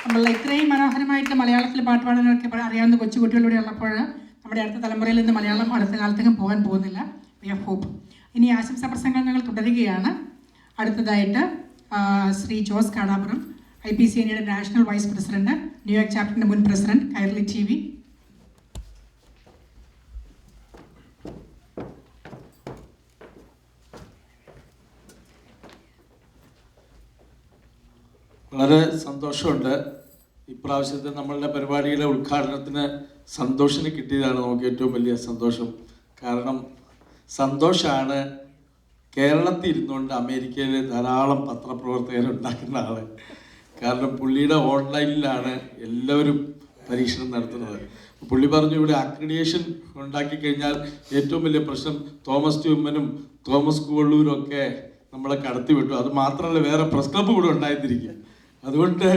നമ്മൾ ഇത്രയും മനോഹരമായിട്ട് മലയാളത്തിൽ പാട്ട് പാടാനൊക്കെ അറിയാവുന്ന കൊച്ചുകുട്ടികളിലൂടെ ഉള്ളപ്പോൾ നമ്മുടെ അടുത്ത തലമുറയിൽ നിന്ന് മലയാളം അടുത്ത കാലത്തേക്കും പോകാൻ പോകുന്നില്ല. We have hope. ഇനി ആശംസാ പ്രസംഗങ്ങൾ തുടരുകയാണ്. അടുത്തതായിട്ട് ശ്രീ ജോസ് കാടാപുരം, IPCNയുടെ നാഷണൽ വൈസ് പ്രസിഡന്റ്, ന്യൂയോർക്ക് ചാപ്റ്ററിൻ്റെ മുൻ പ്രസിഡന്റ്, കൈരളി TV. വളരെ സന്തോഷമുണ്ട്. ഇപ്രാവശ്യത്തെ നമ്മളുടെ പരിപാടിയുടെ ഉദ്ഘാടനത്തിന് സന്തോഷിന് കിട്ടിയതാണ് നമുക്ക് ഏറ്റവും വലിയ സന്തോഷം. കാരണം സന്തോഷാണ് കേരളത്തിൽ ഇരുന്നുകൊണ്ട് അമേരിക്കയിൽ ധാരാളം പത്രപ്രവർത്തകരുണ്ടാക്കുന്ന ആൾ. കാരണം പുള്ളിയുടെ ഓൺലൈനിലാണ് എല്ലാവരും പരീക്ഷണം നടത്തുന്നത്. പുള്ളി പറഞ്ഞു ഇവിടെ അക്രഡിയേഷൻ ഉണ്ടാക്കി കഴിഞ്ഞാൽ ഏറ്റവും വലിയ പ്രശ്നം തോമസ് ട്യൂമനും തോമസ് കുവള്ളൂരും ഒക്കെ നമ്മളെ കടത്തിവിട്ടു. അത് മാത്രമല്ല വേറെ പ്രസ് ക്ലബ്ബ് കൂടെ ഉണ്ടായിരുന്നിരിക്കും. അതുകൊണ്ട്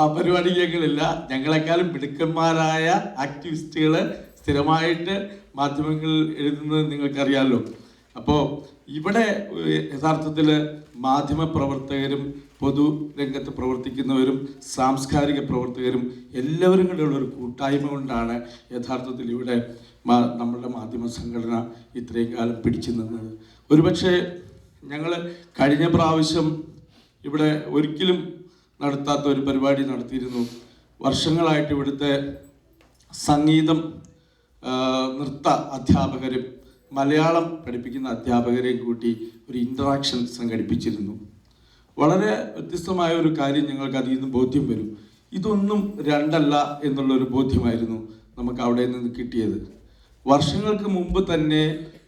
ആ പരിപാടി ഞങ്ങളില്ല. ഞങ്ങളെക്കാളും മിടുക്കന്മാരായ ആക്ടിവിസ്റ്റുകൾ സ്ഥിരമായിട്ട് മാധ്യമങ്ങളിൽ എഴുതുന്നത് നിങ്ങൾക്കറിയാമല്ലോ. അപ്പോൾ ഇവിടെ യഥാർത്ഥത്തിൽ മാധ്യമപ്രവർത്തകരും പൊതുരംഗത്ത് പ്രവർത്തിക്കുന്നവരും സാംസ്കാരിക പ്രവർത്തകരും എല്ലാവരും കൂടെയുള്ള ഒരു കൂട്ടായ്മ കൊണ്ടാണ് യഥാർത്ഥത്തിൽ ഇവിടെ നമ്മളുടെ മാധ്യമ സംഘടന ഇത്രയും കാലം പിടിച്ചു നിന്നത്. ഒരുപക്ഷെ ഞങ്ങൾ കഴിഞ്ഞ പ്രാവശ്യം ഇവിടെ ഒരിക്കലും നടത്താത്ത ഒരു പരിപാടി നടത്തിയിരുന്നു. വർഷങ്ങളായിട്ട് ഇവിടുത്തെ സംഗീതം, നൃത്ത അധ്യാപകരും മലയാളം പഠിപ്പിക്കുന്ന അധ്യാപകരെയും കൂട്ടി ഒരു ഇൻറ്ററാക്ഷൻ സംഘടിപ്പിച്ചിരുന്നു. വളരെ വ്യത്യസ്തമായ ഒരു കാര്യം ഞങ്ങൾക്ക് അതിൽ നിന്ന് ബോധ്യം വരും. ഇതൊന്നും രണ്ടല്ല എന്നുള്ളൊരു ബോധ്യമായിരുന്നു നമുക്ക് അവിടെ നിന്ന് കിട്ടിയത്. വർഷങ്ങൾക്ക് മുമ്പ് തന്നെ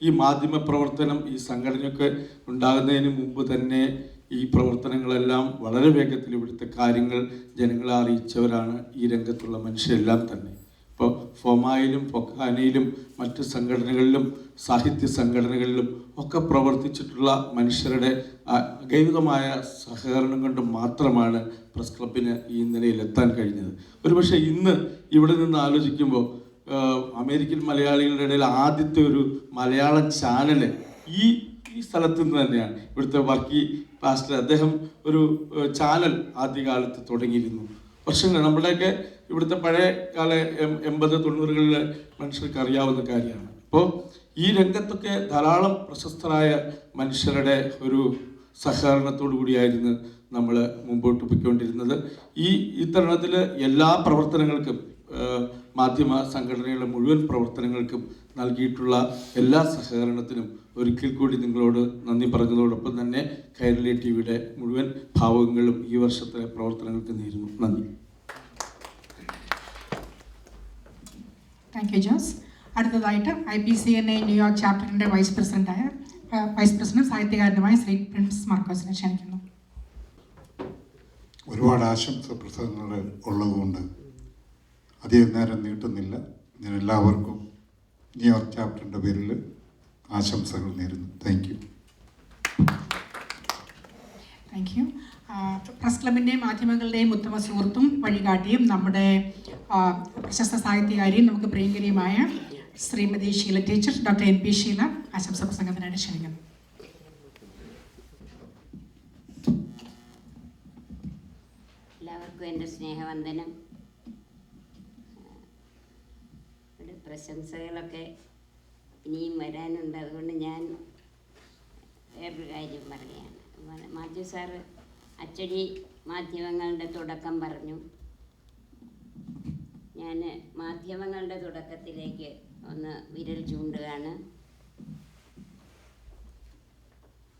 ഈ മാധ്യമപ്രവർത്തനം, ഈ സംഘടനയൊക്കെ ഉണ്ടാകുന്നതിന് മുമ്പ് തന്നെ ഈ പ്രവർത്തനങ്ങളെല്ലാം വളരെ വേഗത്തിൽ ഇവിടുത്തെ കാര്യങ്ങൾ ജനങ്ങളെ അറിയിച്ചവരാണ് ഈ രംഗത്തുള്ള മനുഷ്യരെല്ലാം തന്നെ. ഇപ്പോൾ ഫോമായിലും ഫൊക്കാനയിലും മറ്റ് സംഘടനകളിലും സാഹിത്യ സംഘടനകളിലും ഒക്കെ പ്രവർത്തിച്ചിട്ടുള്ള മനുഷ്യരുടെ അഗൈതമായ സഹകരണം കൊണ്ട് മാത്രമാണ് പ്രസ് ക്ലബിന് ഈ നിലയിലെത്താൻ കഴിഞ്ഞത്. ഒരുപക്ഷെ ഇന്ന് ഇവിടെ നിന്ന് ആലോചിക്കുമ്പോൾ അമേരിക്കൻ മലയാളികളുടെ ഇടയിൽ ആദ്യത്തെ ഒരു മലയാളം ചാനൽ ഈ സ്ഥലത്ത് നിന്ന് തന്നെയാണ്. ഇവിടുത്തെ വർക്കി പാസ്റ്റർ അദ്ദേഹം ഒരു ചാനൽ ആദ്യകാലത്ത് തുടങ്ങിയിരുന്നു. വർഷങ്ങൾ നമ്മുടെയൊക്കെ ഇവിടുത്തെ പഴയ കാല 80-90കളിലെ മനുഷ്യർക്ക് അറിയാവുന്ന കാര്യമാണ്. അപ്പോൾ ഈ രംഗത്തൊക്കെ ധാരാളം പ്രശസ്തരായ മനുഷ്യരുടെ ഒരു സഹകരണത്തോടു കൂടിയായിരുന്നു നമ്മൾ മുമ്പോട്ട് പോയിക്കൊണ്ടിരുന്നത്. ഈ തരുണത്തിൽ എല്ലാ പ്രവർത്തനങ്ങൾക്കും, മാധ്യമ സംഘടനകളുടെ മുഴുവൻ പ്രവർത്തനങ്ങൾക്കും നൽകിയിട്ടുള്ള എല്ലാ സഹകരണത്തിനും ഒരിക്കൽ കൂടി നിങ്ങളോട് നന്ദി പറഞ്ഞതോടൊപ്പം തന്നെ കൈരളി TVയുടെ മുഴുവൻ ഭാവങ്ങളും ഈ വർഷത്തെ പ്രവർത്തനങ്ങൾക്ക് നേരുന്നു. നന്ദി. Thank you Jose. അടുത്തതായിട്ട് IPCNA ന്യൂയോർക്ക് ചാപ്റ്ററിൻ്റെ വൈസ് പ്രസിഡന്റ് സാഹിത്യകാരനുമായ ശ്രീ പ്രിൻസ് മാർക്കോസിനെ ക്ഷണിക്കുന്നു. ഒരുപാട് ആശംസ പ്രസംഗങ്ങൾ ഉള്ളതുകൊണ്ട് അധികം നേരം നീട്ടുന്നില്ല. ഞാൻ എല്ലാവർക്കും ന്യൂയോർക്ക് ചാപ്റ്ററിൻ്റെ പേരിൽ ആശംസകൾ നേരുന്നു. Thank you. Thank you. Press ക്ലബിൻ്റെയും മാധ്യമങ്ങളുടെയും ഉത്തമ സുഹൃത്തും വഴികാട്ടിയും നമ്മുടെ പ്രശസ്ത സാഹിത്യകാരിയും നമുക്ക് പ്രിയങ്കരിയുമായ Shrimati Sheela teacher, doctor NP Sheela ആശംസ പ്രസംഗത്തിനായിട്ട് ക്ഷണിക്കുന്നു. എല്ലാവർക്കും എൻ്റെ സ്നേഹവന്ദനം. പ്രശംസകളൊക്കെ ഇനിയും വരാനുണ്ട്. അതുകൊണ്ട് ഞാൻ വേറൊരു കാര്യം പറയുകയാണ്. മാത്യു സാറ് അച്ചടി മാധ്യമങ്ങളുടെ തുടക്കം പറഞ്ഞു. ഞാൻ മാധ്യമങ്ങളുടെ തുടക്കത്തിലേക്ക് ഒന്ന് വിരൽ ചൂണ്ടുകയാണ്.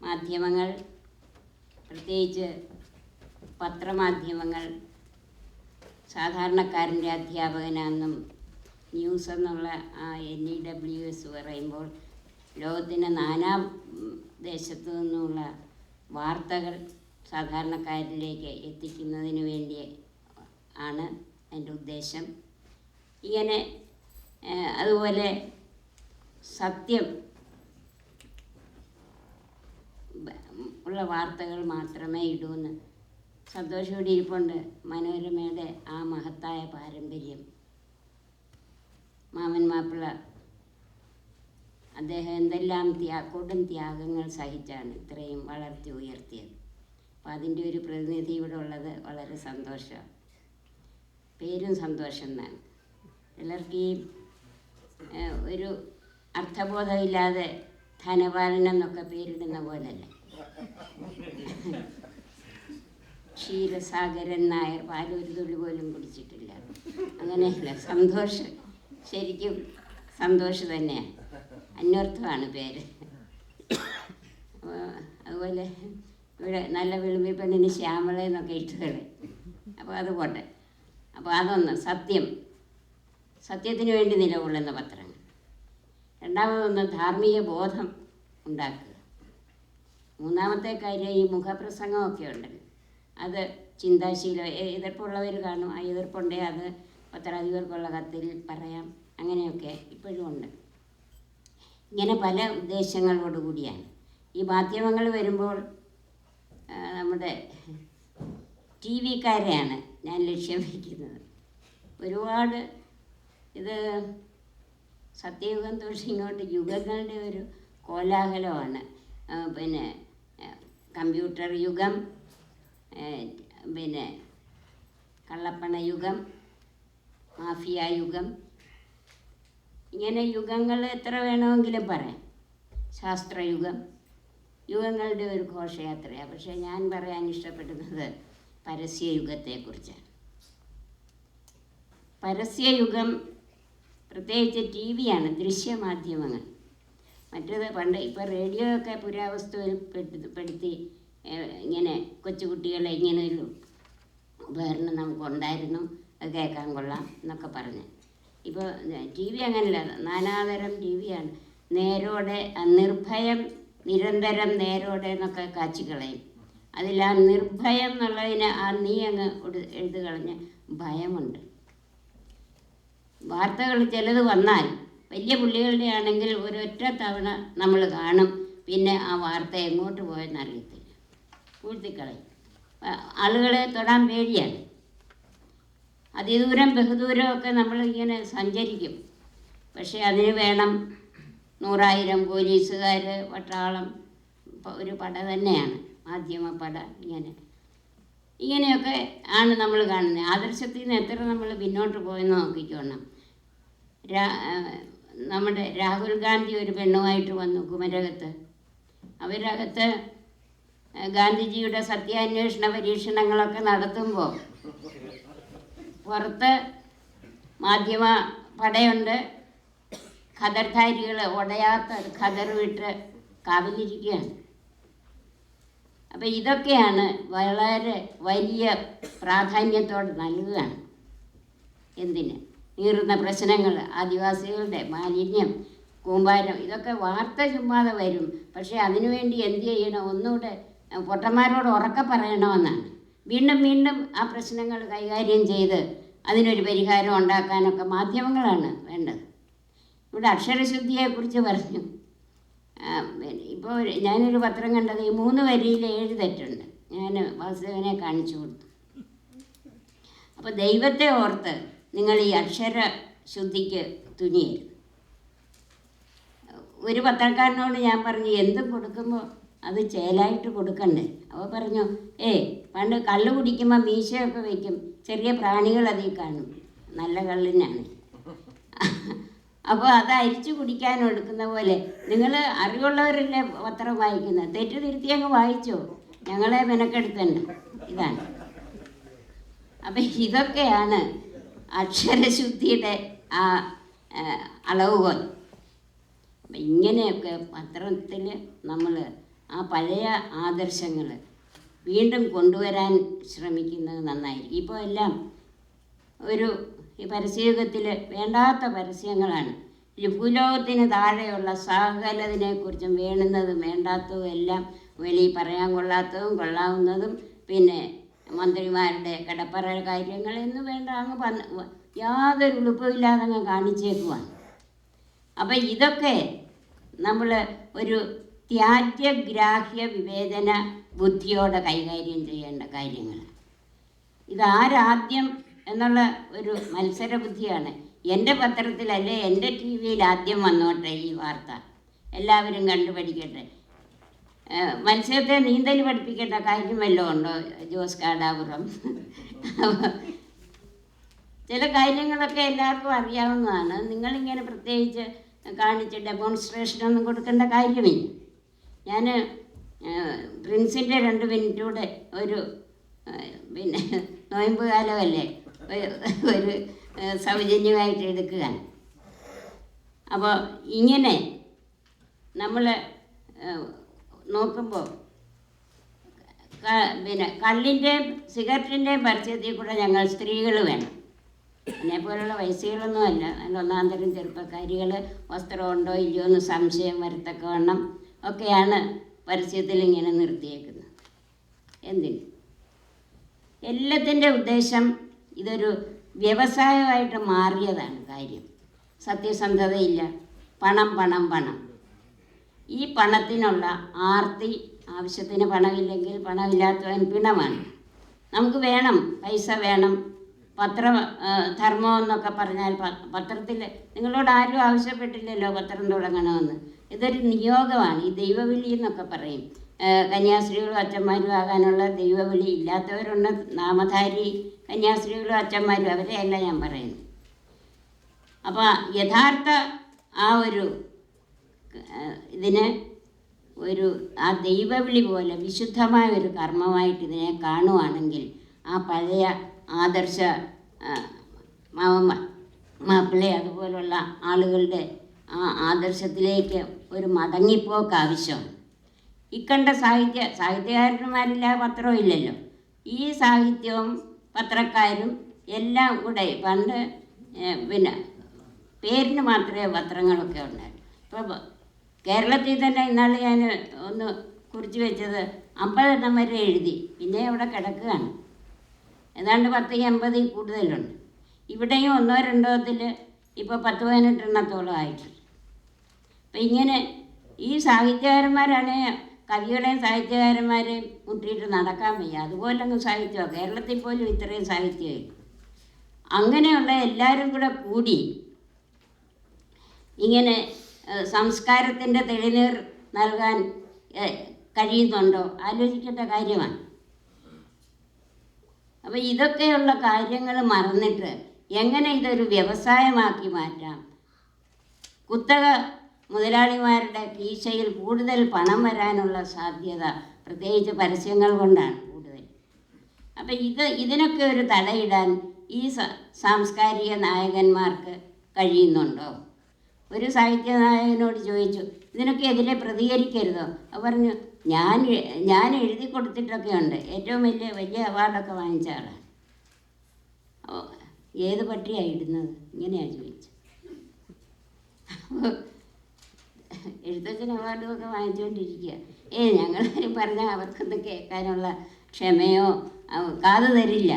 മാധ്യമങ്ങൾ, പ്രത്യേകിച്ച് പത്രമാധ്യമങ്ങൾ, സാധാരണക്കാരൻ്റെ അധ്യാപകനാണെന്നും ന്യൂസ് എന്നുള്ള ആ NEWS പറയുമ്പോൾ ലോകത്തിൻ്റെ നാനാ ദേശത്തു നിന്നുള്ള വാർത്തകൾ സാധാരണക്കാരിലേക്ക് എത്തിക്കുന്നതിന് വേണ്ടി ആണ് എൻ്റെ ഉദ്ദേശം. ഇങ്ങനെ അതുപോലെ സത്യം ഉള്ള വാർത്തകൾ മാത്രമേ ഇടൂന്ന് സന്തോഷത്തോടെ ഇരിപ്പുണ്ട്. മനോരമയുടെ ആ മഹത്തായ പാരമ്പര്യം മാമൻ മാപ്പിള അദ്ദേഹം എന്തെല്ലാം കൊടും ത്യാഗങ്ങൾ സഹിച്ചാണ് ഇത്രയും വളർത്തി ഉയർത്തിയത്. അപ്പോൾ അതിൻ്റെ ഒരു പ്രതിനിധി ഇവിടെ ഉള്ളത് വളരെ സന്തോഷമാണ്. പേരും സന്തോഷം എന്നാണ്. ചിലർക്ക് ഈ ഒരു അർത്ഥബോധമില്ലാതെ ധനപാലൻ എന്നൊക്കെ പേരിടുന്ന പോലല്ല. ക്ഷീരസാഗരൻ നായർ പാലൊരു തുള്ളി പോലും കുടിച്ചിട്ടില്ല. അങ്ങനെയല്ല, സന്തോഷം, ശരിക്കും സന്തോഷം തന്നെയാണ്, അന്വർത്ഥമാണ് പേര്. അതുപോലെ ഇവിടെ നല്ല വെളുമ്പി പെണ്ണിന് ശ്യാമള എന്നൊക്കെ ഇട്ടുകളെ. അപ്പോൾ അത് പോട്ടെ. അപ്പോൾ അതൊന്ന് സത്യത്തിന് വേണ്ടി നിലകൊള്ളുന്ന പത്രങ്ങൾ. രണ്ടാമതൊന്ന് ധാർമ്മിക ബോധം ഉണ്ടാക്കുക. മൂന്നാമത്തെ കാര്യം ഈ മുഖപ്രസംഗമൊക്കെ ഉണ്ടല്ലോ, അത് ചിന്താശീലം. എതിർപ്പുള്ളവർ കാണും, ആ എതിർപ്പുണ്ടേ അത് പത്രാധിപർക്കുള്ള കത്തിൽ പറയാം, അങ്ങനെയൊക്കെ ഇപ്പോഴും ഉണ്ട്. ഇങ്ങനെ പല ഉദ്ദേശങ്ങളോടുകൂടിയാണ് ഈ മാധ്യമങ്ങൾ വരുമ്പോൾ. നമ്മുടെ ടി വിക്കാരെയാണ് ഞാൻ ലക്ഷ്യം വയ്ക്കുന്നത്. ഒരുപാട് ഇത് സത്യയുഗം തൊട്ട് ഇങ്ങോട്ട് യുഗങ്ങളുടെ ഒരു കോലാഹലമാണ്. പിന്നെ കമ്പ്യൂട്ടർ യുഗം, പിന്നെ കള്ളപ്പണ യുഗം, മാഫിയ യുഗം, ഇങ്ങനെ യുഗങ്ങൾ എത്ര വേണമെങ്കിലും പറയാം. ശാസ്ത്രയുഗം, യുഗങ്ങളുടെ ഒരു ഘോഷയാത്രയാണ്. പക്ഷേ ഞാൻ പറയാൻ ഇഷ്ടപ്പെടുന്നത് പരസ്യയുഗത്തെക്കുറിച്ചാണ്. പരസ്യയുഗം പ്രത്യേകിച്ച് ടി വിയാണ്, ദൃശ്യമാധ്യമങ്ങൾ. മറ്റേത് പണ്ട് ഇപ്പോൾ റേഡിയോ ഒക്കെ പുരാവസ്തുവിൽ പെടുത്തി ഇങ്ങനെ കൊച്ചുകുട്ടികളെ ഇങ്ങനെ ഒരു ഉപകരണം നമുക്കുണ്ടായിരുന്നു, അത് കേൾക്കാൻ കൊള്ളാം എന്നൊക്കെ പറഞ്ഞ്. ഇപ്പോൾ ടി വി അങ്ങനെയല്ല, നാനാതരം ടി വിയാണ്. നേരോടെ, നിർഭയം, നിരന്തരം നേരോടെ എന്നൊക്കെ കാച്ചിക്കളയും. അതിൽ ആ നിർഭയം എന്നുള്ളതിന് ആ നീ അങ്ങ് എഴുതി കളഞ്ഞ ഭയമുണ്ട്. വാർത്തകൾ ചിലത് വന്നാൽ വലിയ പുള്ളികളുടെ ആണെങ്കിൽ ഒരൊറ്റ തവണ നമ്മൾ കാണും, പിന്നെ ആ വാർത്ത എങ്ങോട്ട് പോയെന്നറിയത്തില്ല, പൂഴ്ത്തിക്കളയും. ആളുകളെ തൊടാൻ പേടിയാണ്. അതിദൂരം ബഹുദൂരമൊക്കെ നമ്മളിങ്ങനെ സഞ്ചരിക്കും. പക്ഷേ അതിന് വേണം 100,000 പോലീസുകാർ, പട്ടാളം, ഒരു പട തന്നെയാണ്, മാധ്യമപ്പട. ഇങ്ങനെയൊക്കെ ആണ് നമ്മൾ കാണുന്നത്. ആദർശത്തിൽ നിന്ന് എത്ര നമ്മൾ പിന്നോട്ട് പോയെന്ന് നോക്കിക്കോണം. നമ്മുടെ രാഹുൽ ഗാന്ധി ഒരു പെണ്ണുമായിട്ട് വന്നു കുമരകത്ത്. അവരകത്ത് ഗാന്ധിജിയുടെ സത്യാന്വേഷണ പരീക്ഷണങ്ങളൊക്കെ നടത്തുമ്പോൾ പുറത്ത് മാധ്യമ പടയുണ്ട്, ഖദർധാരികൾ ഉടയാത്ത ഖദർ വിട്ട് കാവലിരിക്കുകയാണ്. അപ്പം ഇതൊക്കെയാണ് വളരെ വലിയ പ്രാധാന്യത്തോടെ നൽകുകയാണ്. എന്തിന്? നീറുന്ന പ്രശ്നങ്ങൾ, ആദിവാസികളുടെ മാലിന്യം, കൂമ്പാരം, ഇതൊക്കെ വാർത്ത ചുമ്മാതെ വരും. പക്ഷേ അതിനുവേണ്ടി എന്ത് ചെയ്യണം? ഒന്നുകൂടെ പൊട്ടന്മാരോട് ഉറക്കെ പറയണമെന്നാണ്. വീണ്ടും വീണ്ടും ആ പ്രശ്നങ്ങൾ കൈകാര്യം ചെയ്ത് അതിനൊരു പരിഹാരം ഉണ്ടാക്കാനൊക്കെ മാധ്യമങ്ങളാണ് വേണ്ടത്. ഇവിടെ അക്ഷരശുദ്ധിയെക്കുറിച്ച് പറഞ്ഞു. ഇപ്പോൾ ഞാനൊരു പത്രം കണ്ടത്, ഈ 3 വരിയിൽ 7 തെറ്റുണ്ട്. ഞാൻ വാസുദേവനെ കാണിച്ചു കൊടുത്തു. അപ്പോൾ ദൈവത്തെ ഓർത്ത് നിങ്ങൾ ഈ അക്ഷരശുദ്ധിക്ക് തുനിയരുത്. ഒരു പത്രക്കാരനോട് ഞാൻ പറഞ്ഞു, എന്തും കൊടുക്കുമ്പോൾ അത് ചേലായിട്ട് കൊടുക്കണ്ടേ? അവ പറഞ്ഞു, പണ്ട് കള്ള് കുടിക്കുമ്പോൾ മീശയൊക്കെ വയ്ക്കും, ചെറിയ പ്രാണികൾ അതിൽ കാണും, നല്ല കള്ളിനാണ്. അപ്പോൾ അത് അരിച്ചു കുടിക്കാൻ എടുക്കുന്ന പോലെ നിങ്ങൾ അറിവുള്ളവരല്ലേ പത്രം വായിക്കുന്നത്, തെറ്റ് തിരുത്തി അങ്ങ് വായിച്ചോ, ഞങ്ങളെ മെനക്കെടുത്തണ്ട. ഇതാണ്. അപ്പം ഇതൊക്കെയാണ് അക്ഷരശുദ്ധിയുടെ ആ അളവുകോൽ. അപ്പം ഇങ്ങനെയൊക്കെ പത്രത്തിൽ നമ്മൾ ആ പഴയ ആദർശങ്ങൾ വീണ്ടും കൊണ്ടുവരാൻ ശ്രമിക്കുന്നത് നന്നായിരിക്കും. ഇപ്പോൾ എല്ലാം ഈ പരസ്യയുഗത്തിൽ വേണ്ടാത്ത പരസ്യങ്ങളാണ്. ഈ ഭൂലോകത്തിന് താഴെയുള്ള സകലതിനെക്കുറിച്ചും വേണ്ടുന്നതും വേണ്ടാത്തതും എല്ലാം വെളിയിൽ പറയാൻ കൊള്ളാത്തതും കൊള്ളാവുന്നതും, പിന്നെ മന്ത്രിമാരുടെ കിടപ്പറ കാര്യങ്ങൾ എന്ന് വേണ്ട അങ്ങ് യാതൊരു ഉളുപ്പമില്ലാതെ അങ്ങ് കാണിച്ചേക്കുവാണ്. അപ്പം ഇതൊക്കെ നമ്മൾ ഒരു ത്യാജ്യഗ്രാഹ്യ വിവേചന ബുദ്ധിയോടെ കൈകാര്യം ചെയ്യേണ്ട കാര്യങ്ങൾ. ഇതാരാദ്യം എന്നുള്ള ഒരു മത്സര ബുദ്ധിയാണ്. എൻ്റെ പത്രത്തിലല്ലേ, എൻ്റെ ടി വിയിൽ ആദ്യം വന്നോട്ടെ ഈ വാർത്ത, എല്ലാവരും കണ്ടു പഠിക്കട്ടെ. മത്സ്യത്തെ നീന്തൽ പഠിപ്പിക്കേണ്ട കാര്യം വല്ലതും ഉണ്ടോ ജോസ് കാടാപുറം? ചില കാര്യങ്ങളൊക്കെ എല്ലാവർക്കും അറിയാവുന്നതാണ്. നിങ്ങളിങ്ങനെ പ്രത്യേകിച്ച് കാണിച്ച് ഡെമോൺസ്ട്രേഷനൊന്നും കൊടുക്കേണ്ട കാര്യമില്ല. ഞാൻ പ്രിൻസിൻ്റെ 2 മിനിറ്റൂടെ ഒരു പിന്നെ നോയമ്പ് കാലമല്ലേ, ഒരു സൗജന്യമായിട്ട് എടുക്കുകയാണ്. അപ്പോൾ ഇങ്ങനെ നമ്മൾ നോക്കുമ്പോൾ പിന്നെ കള്ളിൻ്റെയും സിഗരറ്റിൻ്റെയും പരസ്യത്തിൽ കൂടെ ഞങ്ങൾ സ്ത്രീകൾ വേണം. എന്നെപ്പോലുള്ള വയസ്സുകളൊന്നുമല്ല, നല്ല ഒന്നാന്തരം ചെറുപ്പക്കാരികൾ വസ്ത്രമുണ്ടോ ഇല്ലയോ എന്ന് സംശയം വരത്തക്കവണ്ണം ഒക്കെയാണ് പരസ്യത്തിൽ ഇങ്ങനെ നിർത്തിയേക്കുന്നത്. എന്തിന്? എല്ലാത്തിൻ്റെ ഉദ്ദേശം ഇതൊരു വ്യവസായമായിട്ട് മാറിയതാണ് കാര്യം. സത്യസന്ധതയില്ല, പണം പണം പണം. ഈ പണത്തിനുള്ള ആർത്തി, ആവശ്യത്തിന് പണമില്ലെങ്കിൽ പണമില്ലാത്തവൻ പിണമാണ്. നമുക്ക് വേണം, പൈസ വേണം. ധർമ്മം എന്നൊക്കെ പറഞ്ഞാൽ പത്രത്തിൽ നിങ്ങളോട് ആരും ആവശ്യപ്പെട്ടില്ലല്ലോ പത്രം തുടങ്ങണമെന്ന്. ഇതൊരു നിയോഗമാണ്. ഈ ദൈവവിളി എന്നൊക്കെ പറയും. കന്യാസ്ത്രീകളും അച്ഛന്മാരും ആകാനുള്ള ദൈവവിളി ഇല്ലാത്തവരുണ്ട്, നാമധാരി കന്യാസ്ത്രീകളും അച്ഛന്മാരും, അവരെയല്ല ഞാൻ പറയുന്നത്. അപ്പോൾ യഥാർത്ഥ ആ ഒരു ഇതിനെ ആ ദൈവവിളി പോലെ വിശുദ്ധമായ ഒരു കർമ്മമായിട്ട് ഇതിനെ കാണുവാണെങ്കിൽ ആ പഴയ ആദർശ മാപ്പിളെ അതുപോലുള്ള ആളുകളുടെ ആ ആദർശത്തിലേക്ക് ഒരു മടങ്ങിപ്പോക്ക് ആവശ്യമാണ്. ഇക്കണ്ട സാഹിത്യകാരന്മാരില്ലാതെ പത്രവും ഇല്ലല്ലോ. ഈ സാഹിത്യവും പത്രക്കാരും എല്ലാം കൂടെ പണ്ട് പിന്നെ പേരിന് മാത്രമേ പത്രങ്ങളൊക്കെ ഉണ്ടായിരുന്നു. ഇപ്പോൾ കേരളത്തിൽ തന്നെ ഇന്നാൾ ഞാൻ ഒന്ന് കുറിച്ച് വെച്ചത് 50 എണ്ണം വരെ എഴുതി, പിന്നെ അവിടെ കിടക്കുകയാണ്. ഏതാണ്ട് 10-80 കൂടുതലുണ്ട്. ഇവിടെയും 1-2 ഇപ്പോൾ 10-18 എണ്ണത്തോളം ആയിട്ടുണ്ട്. അപ്പം ഇങ്ങനെ ഈ സാഹിത്യകാരന്മാരാണ് കവികളെയും സാഹിത്യകാരന്മാരെയും മുട്ടിയിട്ട് നടക്കാൻ വയ്യ. അതുപോലെ അങ്ങ് സാഹിത്യമാണ്. കേരളത്തിൽ പോലും ഇത്രയും സാഹിത്യമായി. അങ്ങനെയുള്ള എല്ലാവരും കൂടെ കൂടി ഇങ്ങനെ സംസ്കാരത്തിൻ്റെ തെളിനീർ നൽകാൻ കഴിയുന്നുണ്ടോ? ആലോചിക്കേണ്ട കാര്യമാണ്. അപ്പോൾ ഇതൊക്കെയുള്ള കാര്യങ്ങൾ മറന്നിട്ട് എങ്ങനെ ഇതൊരു വ്യവസായമാക്കി മാറ്റാം? കുത്തക മുതലാളിമാരുടെ കീശയിൽ കൂടുതൽ പണം വരാനുള്ള സാധ്യത പ്രത്യേകിച്ച് പരസ്യങ്ങൾ കൊണ്ടാണ് കൂടുതൽ. അപ്പം ഇതിനൊക്കെ ഒരു തടയിടാൻ ഈ സാംസ്കാരിക നായകന്മാർക്ക് കഴിയുന്നുണ്ടോ? ഒരു സാഹിത്യ നായകനോട് ചോദിച്ചു, ഇതിനൊക്കെ എതിരെ പ്രതികരിക്കരുതോ? അവർ പറഞ്ഞു, ഞാൻ എഴുതി കൊടുത്തിട്ടൊക്കെ ഉണ്ട്. ഏറ്റവും വലിയ അവാർഡൊക്കെ വാങ്ങിച്ച ആളാണ്. ഏത് പട്ടിയാണ് ഇടുന്നത്? ഇങ്ങനെയാണ് ചോദിച്ചത്. എഴുത്തച്ഛൻ അവാർഡുമൊക്കെ വാങ്ങിച്ചുകൊണ്ടിരിക്കുക. ഞങ്ങൾ പറഞ്ഞാൽ അവർക്കൊന്നും കേൾക്കാനുള്ള ക്ഷമയോ കാത് തരില്ല.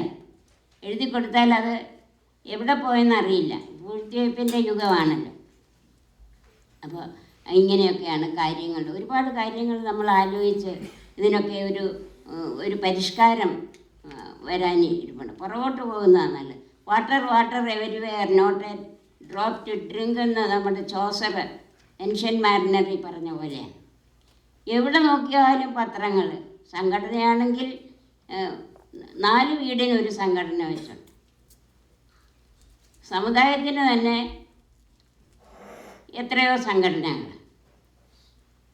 എഴുതി കൊടുത്താൽ അത് എവിടെ പോയെന്നറിയില്ല. പൂഴ്ത്തിവയ്പ്പിൻ്റെ യുഗമാണല്ലോ. അപ്പോൾ ഇങ്ങനെയൊക്കെയാണ് കാര്യങ്ങൾ. ഒരുപാട് കാര്യങ്ങൾ നമ്മൾ ആലോചിച്ച് ഇതിനൊക്കെ ഒരു പരിഷ്കാരം വരാനിരിപ്പുണ്ട്. പുറകോട്ട് പോകുന്നതാണ് നല്ലത്. Water everywhere not a drop to drink എന്ന് നമ്മുടെ ചോസർ എൻഷ്യൻ മാരിനറി പറഞ്ഞ പോലെയാണ്. എവിടെ നോക്കിയാലും പത്രങ്ങൾ. സംഘടനയാണെങ്കിൽ 4 വീടിന് ഒരു സംഘടന വെച്ചുണ്ട്. സമുദായത്തിന് തന്നെ എത്രയോ സംഘടനകൾ.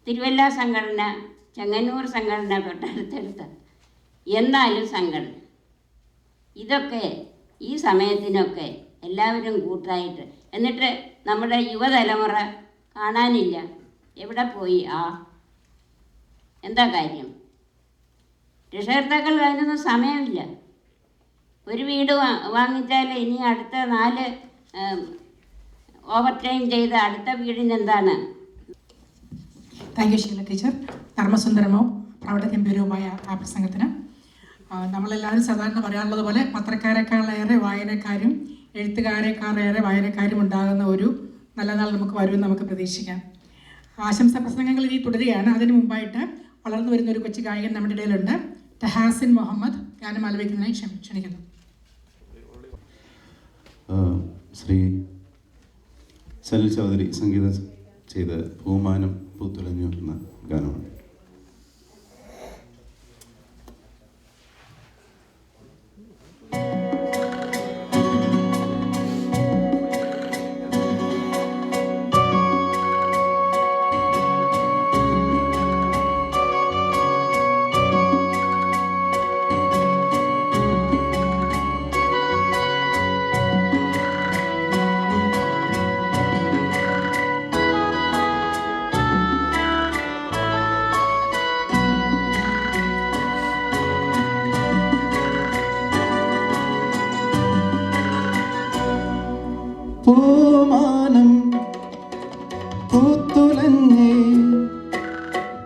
തിരുവല്ല സംഘടന, ചെങ്ങന്നൂർ സംഘടന തൊട്ടടുത്തടുത്ത്, എന്നാലും സംഘടന. ഇതൊക്കെ ഈ സമയത്തിനൊക്കെ എല്ലാവരും കൂട്ടായിട്ട്, എന്നിട്ട് നമ്മുടെ യുവതലമുറ കാണാനില്ല. എവിടെ പോയി? എന്താ കാര്യം? രക്ഷകർത്താക്കൾ അതിനൊന്നും സമയമില്ല. ഒരു വീട് വാങ്ങിച്ചാൽ ഇനി അടുത്ത 4 ഓവർ ടൈം ചെയ്ത് അടുത്ത വീടിന് എന്താണ്? Thank you Sheela teacher. ധർമ്മസുന്ദരമോ പ്രൗഢഗംഭീരവുമായ ആ പ്രസംഗത്തിന്. നമ്മളെല്ലാവരും സാധാരണ പറയാനുള്ളത് പോലെ പത്രക്കാരെക്കാളേറെ വായനക്കാരും എഴുത്തുകാരെക്കാളേറെ വായനക്കാരും ഉണ്ടാകുന്ന ഒരു നല്ല നാൾ നമുക്ക് വരുമെന്ന് നമുക്ക് പ്രതീക്ഷിക്കാം. ആശംസാ പ്രസംഗങ്ങൾ ഇനി തുടരുകയാണ്. അതിനു മുമ്പായിട്ട് വളർന്നു വരുന്ന ഒരു കൊച്ചു ഗായകൻ നമ്മുടെ ഇടയിലുണ്ട്. തഹാസിൻ മുഹമ്മദ് ഗാനം ആലപിക്കുന്നതിനായി ക്ഷണിക്കുന്നു. ശ്രീ സലിൽ ചൗധരി സംഗീത ചെയ്ത പൂമാനം പൂത്തുലഞ്ഞു എന്ന ഗാനമാണ്. പൂമാനം പൂത്തുലഞ്ഞേ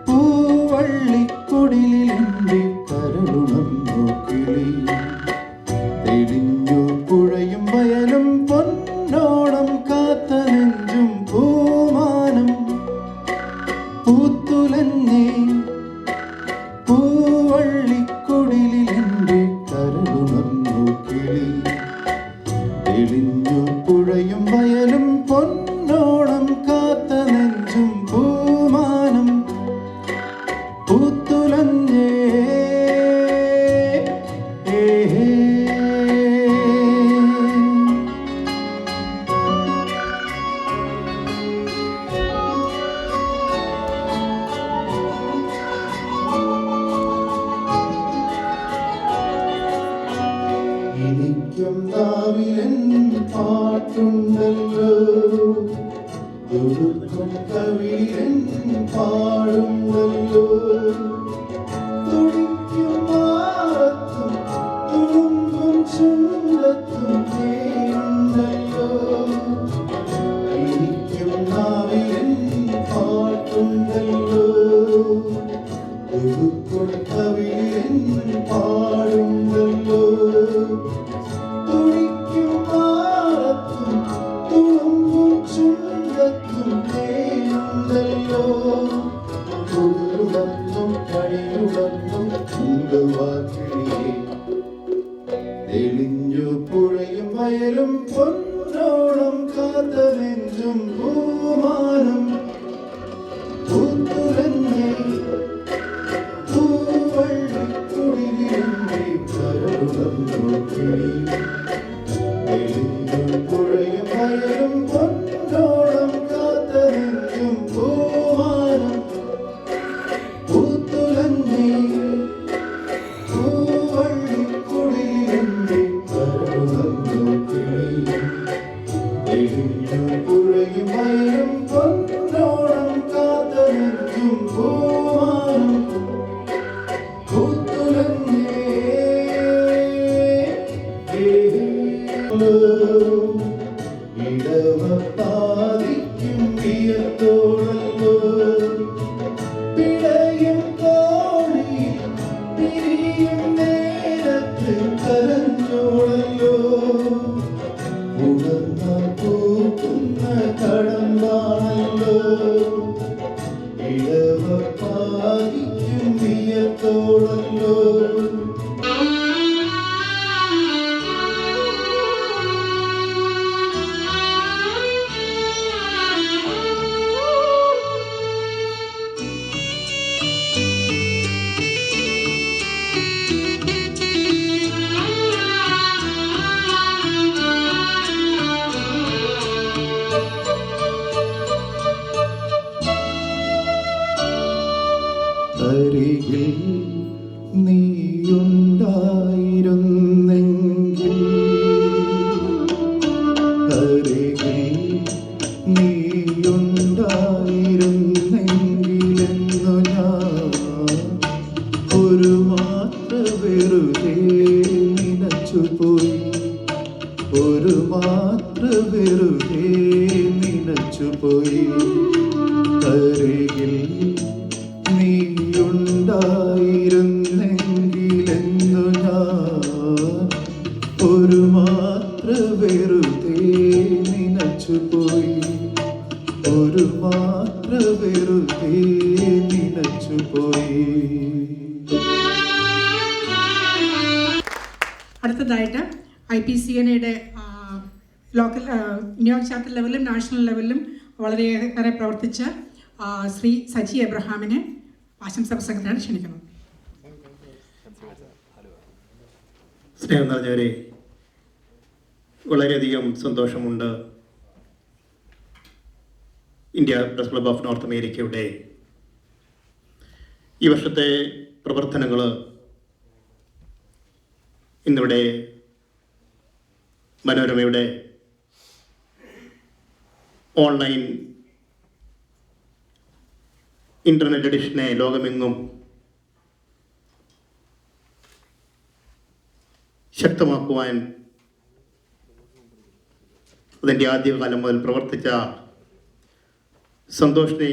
പൂവള്ളിക്കുടിലിൻ്റെ കരളുണർന്നു കിളി തെളിഞ്ഞു പുഴയും വയലും പൊന്നോണം കാത്ത നെഞ്ചും പൂമാനം പൂത്തുലഞ്ഞേ പൂവള്ളിക്കുടിലിൻ്റെ കരളുണർന്നു കിളി തെളിഞ്ഞു പുഴയും വയലും പൊന്നോണം കാത്ത നെഞ്ചും പൂമാനം പൂത്തുലഞ്ഞേ എനിക്കും നാവിലൻ പാട്ടുണ്ടല്ലോ തുടുക്കും കവിയൻ പാടുണ്ടല്ലോ തുടിക്കും മാറത്തും തുളുമ്പും ചുണ്ടത്തും തേനുണ്ടല്ലോ എനിക്കും നാവിലൻ പാട്ടുണ്ടല്ലോ തുടുക്കും കവിയൻ പാടുണ്ടല്ലോ തുടിക്കും മാറത്തും തുളുമ്പും ചുണ്ടത്തും തേനുണ്ടല്ലോ കുളിരുടന്നും കണിയുടന്നും ചൂടുവാക്കിളിയേ തെളിഞ്ഞു പുഴയും വയലും പൊന്നോണം കാത്ത നെഞ്ചും പൂമാനം പൂത്തുലഞ്ഞേ പൂവള്ളിക്കുടിലിൻ്റെ കരളുണർന്നു കിളി തെളിഞ്ഞു പുഴയും വയലും പൊന്നോണം കാത്ത നെഞ്ചും പൂമാനം പൂത്തുലഞ്ഞേ പൂവള്ളിക്കുടിലിൻ്റെ കരളുണർന്നു കിളി തെളിഞ്ഞു പുഴയും വയലും പൊന്നോണം കാത്ത നെഞ്ചും പൂമാനം പൂത്തുലഞ്ഞേ ഇടവപ്പാതിക്കും വിയത്തോടല്ലോ പിടയും കോഴി പിരിയും നേരത്ത് കരഞ്ഞോളല്ലോ ഉണർന്ന പൂക്കുന്ന കടമ്പാണല്ലോ ഇടവപ്പാതിക്കും വിയത്തോടല്ലോ അരികിൽ നീയുണ്ടായിരുന്നെങ്കിൽ അരികിൽ നീയുണ്ടായിരുന്നെങ്കിലെന്നു ഞാൻ ഒരു മാത്ര വെറുതെ നിനച്ചുപോയി ഒരു മാത്ര വെറുതെ നിനച്ചുപോയി അരികിൽ നീയുണ്ടായിരുന്നെങ്കിലെന്നു ഞാൻ ഒരു മാത്ര വെറുതെ നിനച്ചുപോയി ഒരു മാത്ര വെറുതെ നിനച്ചുപോയി. അടുത്തതായിട്ട് IPCNയുടെ ലോക്കൽ ന്യൂയോർക്ക് ചാപ്റ്റർ ലെവലിലും നാഷണൽ ലെവലിലും വളരെയേറെ പ്രവർത്തിച്ച ശ്രീ സജി എബ്രഹാമിനെ ആശംസാ പ്രസംഗത്തിനാണ് ക്ഷണിക്കുന്നത്. സ്നേഹം നിറഞ്ഞവരെ, വളരെയധികം സന്തോഷമുണ്ട്. India press club of North അമേരിക്കയുടെ ഈ വർഷത്തെ പ്രവർത്തനങ്ങൾ ഇന്നിവിടെ മനോരമയുടെ ഓൺലൈൻ ഇൻ്റർനെറ്റ് എഡിഷനെ ലോകമെങ്ങും ശക്തമാക്കുവാൻ അതിൻ്റെ ആദ്യകാലം മുതൽ പ്രവർത്തിച്ച സന്തോഷിനെ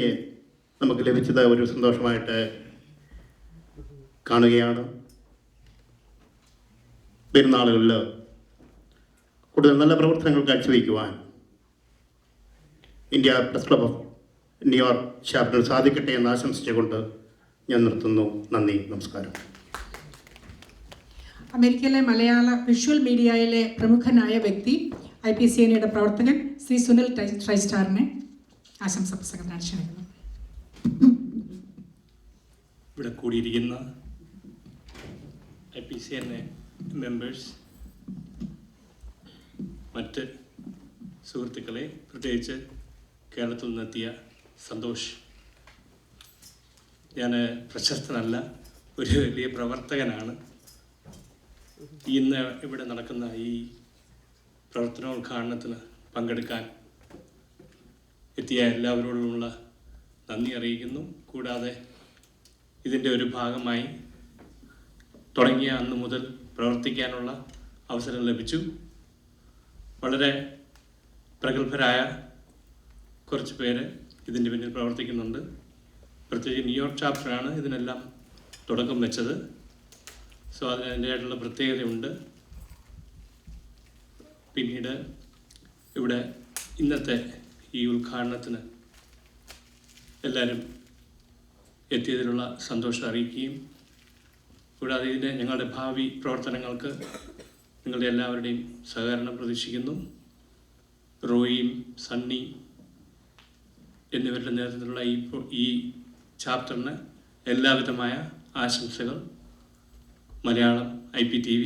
നമുക്ക് ലഭിച്ചത് ഒരു സന്തോഷമായിട്ട് കാണുകയാണ്. വരുന്ന ആളുകളിൽ കൂടുതൽ നല്ല പ്രവർത്തനങ്ങൾ കാഴ്ചവെക്കുവാൻ India press club of New York chapter സാധിക്കട്ടെ എന്ന് ആശംസിച്ചുകൊണ്ട് ഞാൻ നിർത്തുന്നു. നന്ദി, നമസ്കാരം. അമേരിക്കയിലെ മലയാള വിഷ്വൽ മീഡിയയിലെ പ്രമുഖനായ വ്യക്തി IPCNയുടെ പ്രവർത്തകൻ ശ്രീ സുനിൽ ട്രൈസ്റ്റാറിനെ ആശംസാ പ്രസംഗത്തിനാണ് ക്ഷണിക്കുന്നത്. ഇവിടെ കൂടിയിരിക്കുന്ന IPCN മെമ്പേഴ്സ്, മറ്റ് സുഹൃത്തുക്കളെ, പ്രത്യേകിച്ച് കേരളത്തിൽ നിന്നെത്തിയ സന്തോഷ്. ഞാൻ പ്രശസ്തനല്ല, ഒരു വലിയ പ്രവർത്തകനാണ്. ഇന്ന് ഇവിടെ നടക്കുന്ന ഈ പ്രവർത്തനോദ്ഘാടനത്തിന് പങ്കെടുക്കാൻ എത്തിയ എല്ലാവരോടുമുള്ള നന്ദി അറിയിക്കുന്നു. കൂടാതെ ഇതിൻ്റെ ഒരു ഭാഗമായി തുടങ്ങിയ അന്ന് മുതൽ പ്രവർത്തിക്കാനുള്ള അവസരം ലഭിച്ചു. വളരെ പ്രഗത്ഭരായ കുറച്ച് പേര് ഇതിൻ്റെ പിന്നിൽ പ്രവർത്തിക്കുന്നുണ്ട്. പ്രത്യേകിച്ച് ന്യൂയോർക്ക് ചാപ്റ്ററാണ് ഇതിനെല്ലാം തുടക്കം വെച്ചത്. സോ അതിൻ്റെതായിട്ടുള്ള പ്രത്യേകതയുണ്ട്. പിന്നീട് ഇവിടെ ഇന്നത്തെ ഈ ഉദ്ഘാടനത്തിന് എല്ലാവരും എത്തിയതിലുള്ള സന്തോഷം അറിയിക്കുകയും കൂടാതെ ഇതിൻ്റെ ഞങ്ങളുടെ ഭാവി പ്രവർത്തനങ്ങൾക്ക് നിങ്ങളുടെ എല്ലാവരുടെയും സഹകരണം പ്രതീക്ഷിക്കുന്നു. റോയിയും സണ്ണി എന്നിവരുടെ നേതൃത്വത്തിലുള്ള ഈ ചാപ്റ്ററിന് എല്ലാവിധമായ ആശംസകൾ. മലയാളം IPTV,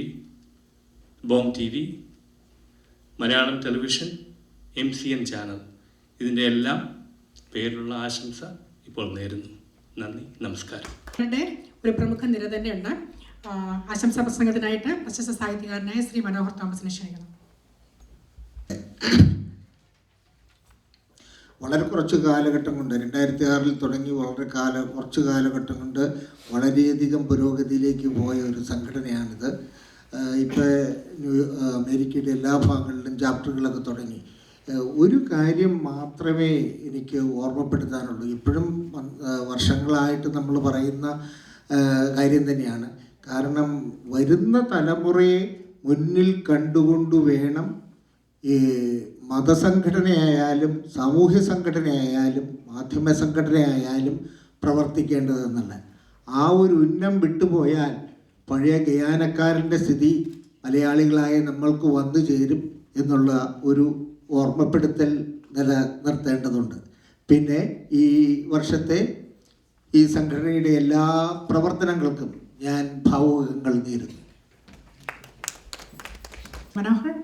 ബോം TV, Malayalam television, MCN channel, ഇതിൻ്റെ എല്ലാം പേരിലുള്ള ആശംസ ഇപ്പോൾ നേരുന്നു. നന്ദി, നമസ്കാരം. ഒരു പ്രമുഖ നിര തന്നെയുണ്ട്. ആശംസാ പ്രസംഗത്തിനായിട്ട് പ്രശസ്ത സാഹിത്യകാരനായ ശ്രീ മനോഹർ തോമസിനെ ക്ഷണിക്കുന്നു. വളരെ കുറച്ച് കാലഘട്ടം കൊണ്ട് 2006 തുടങ്ങി കുറച്ച് കാലഘട്ടം കൊണ്ട് വളരെയധികം പുരോഗതിയിലേക്ക് പോയ ഒരു സംഘടനയാണിത്. ഇപ്പോൾ അമേരിക്കയുടെ എല്ലാ ഭാഗങ്ങളിലും ചാപ്റ്ററുകളൊക്കെ തുടങ്ങി. ഒരു കാര്യം മാത്രമേ എനിക്ക് ഓർമ്മപ്പെടുത്താനുള്ളൂ. ഇപ്പോഴും വർഷങ്ങളായിട്ട് നമ്മൾ പറയുന്ന കാര്യം തന്നെയാണ്. കാരണം വരുന്ന തലമുറയെ മുന്നിൽ കണ്ടുകൊണ്ട് വേണം ഈ മതസംഘടനയായാലും സാമൂഹ്യ സംഘടനയായാലും മാധ്യമ സംഘടനയായാലും പ്രവർത്തിക്കേണ്ടതെന്നുള്ള ആ ഒരു ഉന്നം വിട്ടുപോയാൽ പഴയ ഗയാനക്കാരൻ്റെ സ്ഥിതി മലയാളികളായ നമ്മൾക്ക് വന്നു ചേരും എന്നുള്ള ഒരു ഓർമ്മപ്പെടുത്തൽ നിലനിർത്തേണ്ടതുണ്ട്. പിന്നെ ഈ വർഷത്തെ ഈ സംഘടനയുടെ എല്ലാ പ്രവർത്തനങ്ങൾക്കും ഞാൻ ഭാവുകങ്ങൾ നേരുന്നു. മനോഹർ.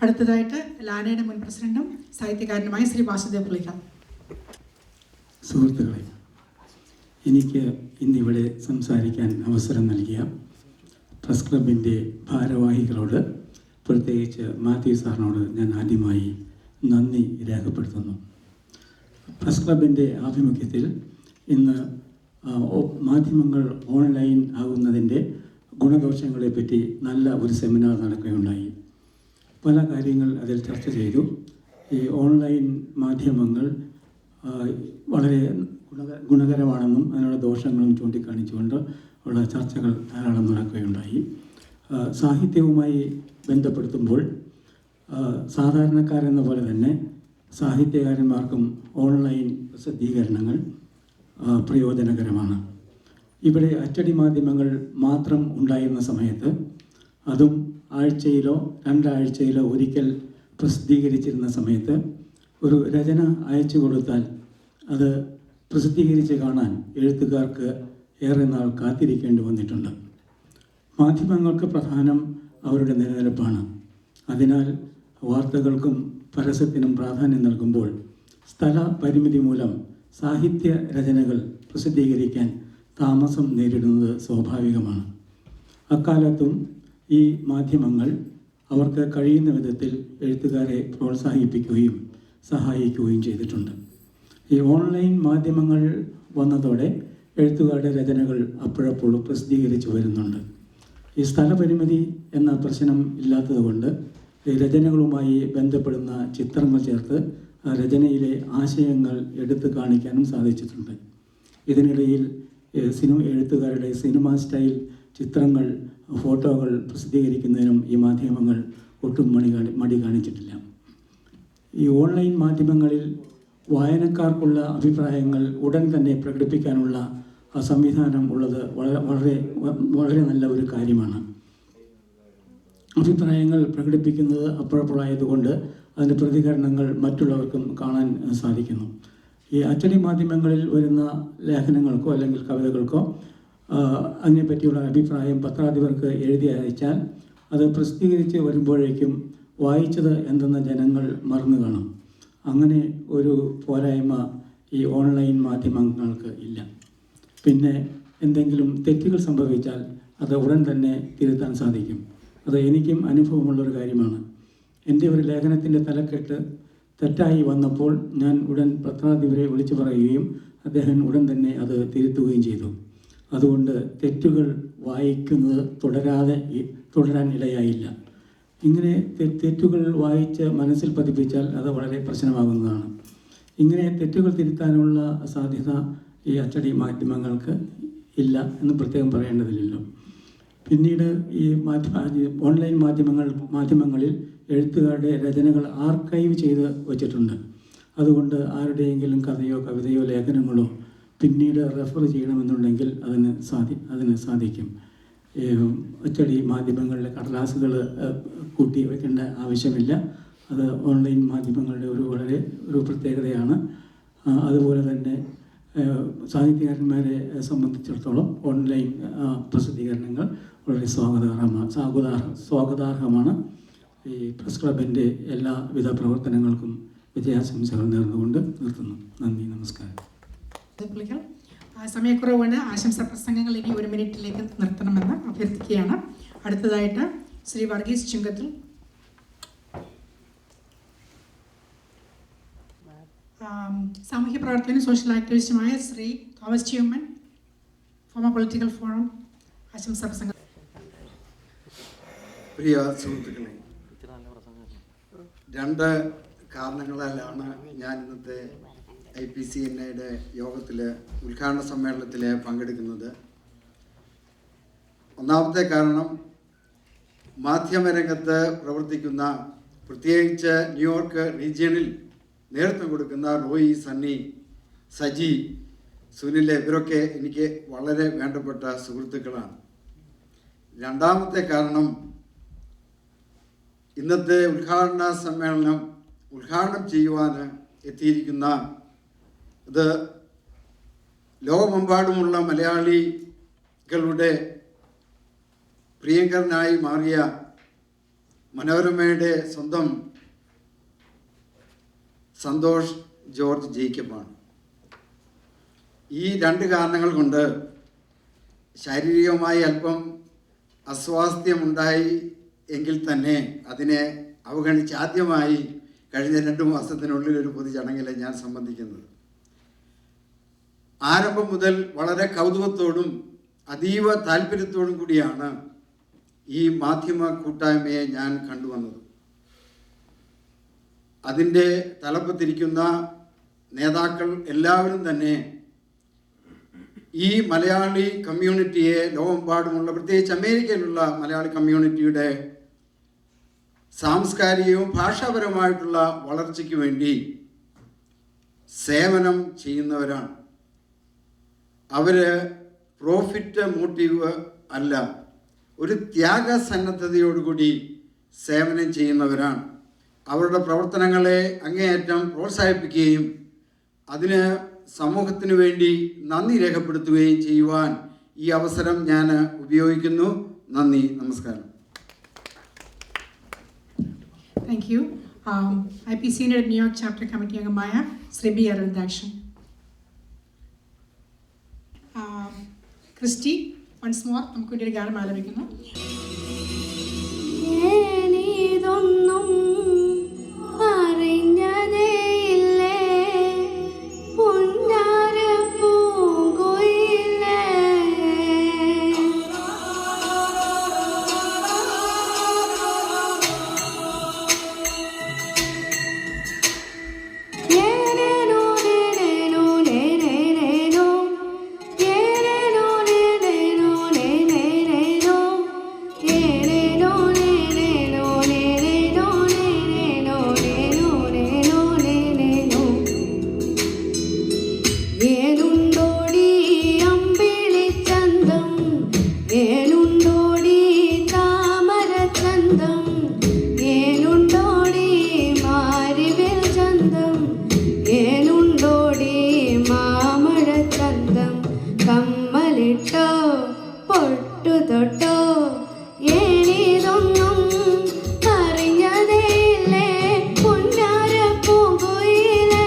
അടുത്തതായിട്ട് ലാനയുടെ മുൻ പ്രസിഡന്റും സാഹിത്യകാരനുമായ ശ്രീ വാസുദേവ് പുളിക്കൽ. സുഹൃത്തുക്കളെ, എനിക്ക് ഇന്നിവിടെ സംസാരിക്കാൻ അവസരം നൽകിയ പ്രസ് ക്ലബിൻ്റെ ഭാരവാഹികളോട്, പ്രത്യേകിച്ച് മാത്യു സാറിനോട് ഞാൻ ആദ്യമായി നന്ദി രേഖപ്പെടുത്തുന്നു. പ്രസ് ക്ലബിൻ്റെ ആഭിമുഖ്യത്തിൽ ഇന്ന് മാധ്യമങ്ങൾ ഓൺലൈൻ ആകുന്നതിൻ്റെ ഗുണദോഷങ്ങളെപ്പറ്റി നല്ല ഒരു സെമിനാർ നടക്കുകയുണ്ടായി. പല കാര്യങ്ങൾ അതിൽ ചർച്ച ചെയ്തു. ഈ ഓൺലൈൻ മാധ്യമങ്ങൾ വളരെ ഗുണകരമാണെന്നും അതിനുള്ള ദോഷങ്ങളും ചൂണ്ടിക്കാണിച്ചുകൊണ്ട് ഉള്ള ചർച്ചകൾ ധാരാളം നടക്കുകയുണ്ടായി. സാഹിത്യവുമായി ബന്ധപ്പെടുത്തുമ്പോൾ സാധാരണക്കാരെന്ന പോലെ തന്നെ സാഹിത്യകാരന്മാർക്കും ഓൺലൈൻ പ്രസിദ്ധീകരണങ്ങൾ പ്രയോജനകരമാണ്. ഇവിടെ അച്ചടി മാധ്യമങ്ങൾ മാത്രം ഉണ്ടായിരുന്ന സമയത്ത് അതും ആഴ്ചയിലോ 2 ആഴ്ചയിലോ ഒരിക്കൽ പ്രസിദ്ധീകരിച്ചിരുന്ന സമയത്ത് ഒരു രചന അയച്ചു കൊടുത്താൽ അത് പ്രസിദ്ധീകരിച്ച് കാണാൻ എഴുത്തുകാർക്ക് ഏറെ നാൾ കാത്തിരിക്കേണ്ടി വന്നിട്ടുണ്ട്. മാധ്യമങ്ങൾക്ക് പ്രധാനം അവരുടെ നിലനിൽപ്പാണ്. അതിനാൽ വാർത്തകൾക്കും പരസ്യത്തിനും പ്രാധാന്യം നൽകുമ്പോൾ സ്ഥല പരിമിതി മൂലം സാഹിത്യ രചനകൾ പ്രസിദ്ധീകരിക്കാൻ താമസം നേരിടുന്നത് സ്വാഭാവികമാണ്. അക്കാലത്തും ഈ മാധ്യമങ്ങൾ അവർക്ക് കഴിയുന്ന വിധത്തിൽ എഴുത്തുകാരെ പ്രോത്സാഹിപ്പിക്കുകയും സഹായിക്കുകയും ചെയ്തിട്ടുണ്ട്. ഈ ഓൺലൈൻ മാധ്യമങ്ങൾ വന്നതോടെ എഴുത്തുകാരുടെ രചനകൾ അപ്പോഴപ്പോൾ പ്രസിദ്ധീകരിച്ചു വരുന്നുണ്ട്. ഈ സ്ഥലപരിമിതി എന്ന പ്രശ്നം ഇല്ലാത്തതുകൊണ്ട് ഈ രചനകളുമായി ബന്ധപ്പെടുന്ന ചിത്രങ്ങൾ ചേർത്ത് രചനയിലെ ആശയങ്ങൾ എടുത്തു കാണിക്കാനും സാധിച്ചിട്ടുണ്ട്. ഇതിനിടയിൽ എഴുത്തുകാരുടെ സിനിമ സ്റ്റൈൽ ചിത്രങ്ങൾ, ഫോട്ടോകൾ പ്രസിദ്ധീകരിക്കുന്നതിനും ഈ മാധ്യമങ്ങൾ ഒട്ടും മടി കാണിച്ചിട്ടില്ല. ഈ ഓൺലൈൻ മാധ്യമങ്ങളിൽ വായനക്കാർക്കുള്ള അഭിപ്രായങ്ങൾ ഉടൻ തന്നെ പ്രകടിപ്പിക്കാനുള്ള സംവിധാനം ഉള്ളത് വളരെ നല്ല ഒരു കാര്യമാണ്. അഭിപ്രായങ്ങൾ പ്രകടിപ്പിക്കുന്നത് അപ്പോഴപ്പോഴായതുകൊണ്ട് അതിൻ്റെ പ്രതികരണങ്ങൾ മറ്റുള്ളവർക്കും കാണാൻ സാധിക്കുന്നു. ഈ അച്ചടി മാധ്യമങ്ങളിൽ വരുന്ന ലേഖനങ്ങൾക്കോ അല്ലെങ്കിൽ കവിതകൾക്കോ അതിനെപ്പറ്റിയുള്ള അഭിപ്രായം പത്രാധിപർക്ക് എഴുതി അയച്ചാൽ അത് പ്രസിദ്ധീകരിച്ച് വരുമ്പോഴേക്കും വായിച്ചത് എന്തെന്ന് ജനങ്ങൾ മറന്നു കാണും. അങ്ങനെ ഒരു പോരായ്മ ഈ ഓൺലൈൻ മാധ്യമങ്ങൾക്ക് ഇല്ല. പിന്നെ എന്തെങ്കിലും തെറ്റുകൾ സംഭവിച്ചാൽ അത് ഉടൻ തന്നെ തിരുത്താൻ സാധിക്കും. അത് എനിക്കും അനുഭവമുള്ളൊരു കാര്യമാണ്. എൻ്റെ ഒരു ലേഖനത്തിൻ്റെ തലക്കെട്ട് തെറ്റായി വന്നപ്പോൾ ഞാൻ ഉടൻ പത്രാധിപരെ വിളിച്ചു പറയുകയും അദ്ദേഹം ഉടൻ തന്നെ അത് തിരുത്തുകയും ചെയ്തു. അതുകൊണ്ട് തെറ്റുകൾ വായിക്കുന്നത് തുടരാൻ ഇടയായില്ല. ഇങ്ങനെ തെറ്റുകൾ വായിച്ച് മനസ്സിൽ പതിപ്പിച്ചാൽ അത് വളരെ പ്രശ്നമാകുന്നതാണ്. ഇങ്ങനെ തെറ്റുകൾ തിരുത്താനുള്ള സാധ്യത ഈ അച്ചടി മാധ്യമങ്ങൾക്ക് ഇല്ല എന്ന് പ്രത്യേകം പറയേണ്ടതില്ലല്ലോ. പിന്നീട് ഈ ഓൺലൈൻ മാധ്യമങ്ങളിൽ എഴുത്തുകാരുടെ രചനകൾ ആർക്കൈവ് ചെയ്ത് വച്ചിട്ടുണ്ട്. അതുകൊണ്ട് ആരുടെയെങ്കിലും കഥയോ കവിതയോ ലേഖനങ്ങളോ പിന്നീട് റെഫർ ചെയ്യണമെന്നുണ്ടെങ്കിൽ അതിന് സാധിക്കും. അച്ചടി മാധ്യമങ്ങളിലെ കടലാസുകൾ കൂട്ടി വയ്ക്കേണ്ട ആവശ്യമില്ല. അത് ഓൺലൈൻ മാധ്യമങ്ങളുടെ ഒരു പ്രത്യേകതയാണ്. അതുപോലെ തന്നെ സാഹിത്യകാരന്മാരെ സംബന്ധിച്ചിടത്തോളം ഓൺലൈൻ പ്രസിദ്ധീകരണങ്ങൾ വളരെ സ്വാഗതാർഹമാണ്. ഈ പ്രസ് ക്ലബിൻ്റെ എല്ലാവിധ പ്രവർത്തനങ്ങൾക്കും വിജയാശംസകൾ നേർന്നുകൊണ്ട് നിർത്തുന്നു. നന്ദി, നമസ്കാരം. സമയക്കുറവാണ്. ആശംസാ പ്രസംഗങ്ങൾ ഇനി 1 മിനിറ്റിലേക്ക് നിർത്തണമെന്ന് അഭ്യർത്ഥിക്കുകയാണ്. അടുത്തതായിട്ട് ശ്രീ വർഗീസ് ചുങ്കത്തിൽ. സാമൂഹ്യ പ്രവർത്തകനും സോഷ്യൽ ആക്ടിവിസ്റ്റുമായ Shri Thomas Chuman, former political forum, ആശംസാ പ്രസംഗം. പ്രിയ സുഹൃത്തുക്കളെ, 2 കാരണങ്ങളാലാണ് ഞാൻ ഇന്നത്തെ IPCNAയുടെ യോഗത്തിൽ ഉദ്ഘാടന സമ്മേളനത്തിൽ പങ്കെടുക്കുന്നത്. ഒന്നാമത്തെ കാരണം, മാധ്യമരംഗത്ത് പ്രവർത്തിക്കുന്ന, പ്രത്യേകിച്ച് ന്യൂയോർക്ക് റീജിയണിൽ നേതൃത്വം കൊടുക്കുന്ന റോയി, സണ്ണി, സജി, സുനിൽ, ഇവരൊക്കെ എനിക്ക് വളരെ വേണ്ടപ്പെട്ട സുഹൃത്തുക്കളാണ്. രണ്ടാമത്തെ കാരണം, ഇന്നത്തെ ഉദ്ഘാടന സമ്മേളനം ഉദ്ഘാടനം ചെയ്യുവാൻ എത്തിയിരിക്കുന്ന ഇത് ലോകമെമ്പാടുമുള്ള മലയാളികളുടെ പ്രിയങ്കരനായി മാറിയ മനോരമയുടെ സ്വന്തം സന്തോഷ് ജോർജ് ജേക്കബാണ്. ഈ 2 കാരണങ്ങൾ കൊണ്ട് ശാരീരികമായി അല്പം അസ്വാസ്ഥ്യമുണ്ടായി എങ്കിൽ തന്നെ അതിനെ അവഗണിച്ച് ആദ്യമായി കഴിഞ്ഞ 2 മാസത്തിനുള്ളിൽ ഒരു പൊതുചടങ്ങിൽ ഞാൻ സംബന്ധിക്കുന്നത്. ആരംഭം മുതൽ വളരെ കൗതുകത്തോടും അതീവ താല്പര്യത്തോടും കൂടിയാണ് ഈ മാധ്യമ കൂട്ടായ്മയെ ഞാൻ കണ്ടുവന്നത്. അതിൻ്റെ തലപ്പത്തിരിക്കുന്ന നേതാക്കൾ എല്ലാവരും തന്നെ ഈ മലയാളി കമ്മ്യൂണിറ്റിയെ, ലോകമെമ്പാടുമുള്ള, പ്രത്യേകിച്ച് അമേരിക്കയിലുള്ള മലയാളി കമ്മ്യൂണിറ്റിയുടെ സാംസ്കാരികവും ഭാഷാപരമായിട്ടുള്ള വളർച്ചയ്ക്ക് വേണ്ടി സേവനം ചെയ്യുന്നവരാണ്. അവർ പ്രോഫിറ്റ് മോട്ടീവ് അല്ല, ഒരു ത്യാഗസന്നദ്ധതയോടുകൂടി സേവനം ചെയ്യുന്നവരാണ്. അവരുടെ പ്രവർത്തനങ്ങളെ അങ്ങേയറ്റം പ്രോത്സാഹിപ്പിക്കുകയും അതിന് സമൂഹത്തിന് വേണ്ടി നന്ദി രേഖപ്പെടുത്തുകയും ചെയ്യുവാൻ ഈ അവസരം ഞാൻ ഉപയോഗിക്കുന്നു. നന്ദി, നമസ്കാരം. Thank you. IPCയുടെ ന്യൂയോർക്ക് ചാപ്റ്റർ കമ്മിറ്റി അംഗമായ Shri B Aravindakshan. Christy once more നമുക്ക് വേണ്ടി ഒരു ഗാനം ആലപിക്കുന്നു. ഏനിതൊന്നും അറിഞ്ഞതേയില്ലേ പൊന്നാര പൂങ്കുയിലേ നേനേനോ നേനേനോ നേനേനോ നേനേനോ നേനേനോ നേനേനോ നേനേനോ നേനേനോ നേനേനോ നേനേനോ നേനോ നേനേനോ ഏനുണ്ടോടി അമ്പിളിച്ചന്തം ഏനുണ്ടോടി താമരച്ചന്തം ഏനുണ്ടോടി മാരിവിൽ ചന്തം ഏനുണ്ടോടി മാമഴച്ചന്തം കമ്മലിട്ടോ പൊട്ടു തൊട്ടോ ഏനിതൊന്നും അറിഞ്ഞതേയില്ലേ പൊന്നാര പൂങ്കുയിലേ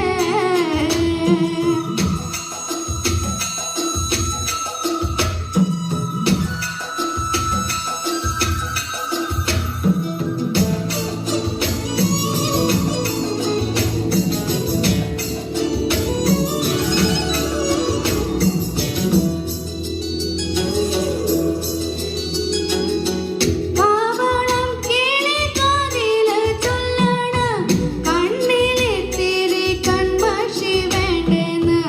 പാവളം കിളികാതില് ചൊല്ലണ കണ്ണിലിത്തിരി കൺമഷി വേണ്ടെന്ന്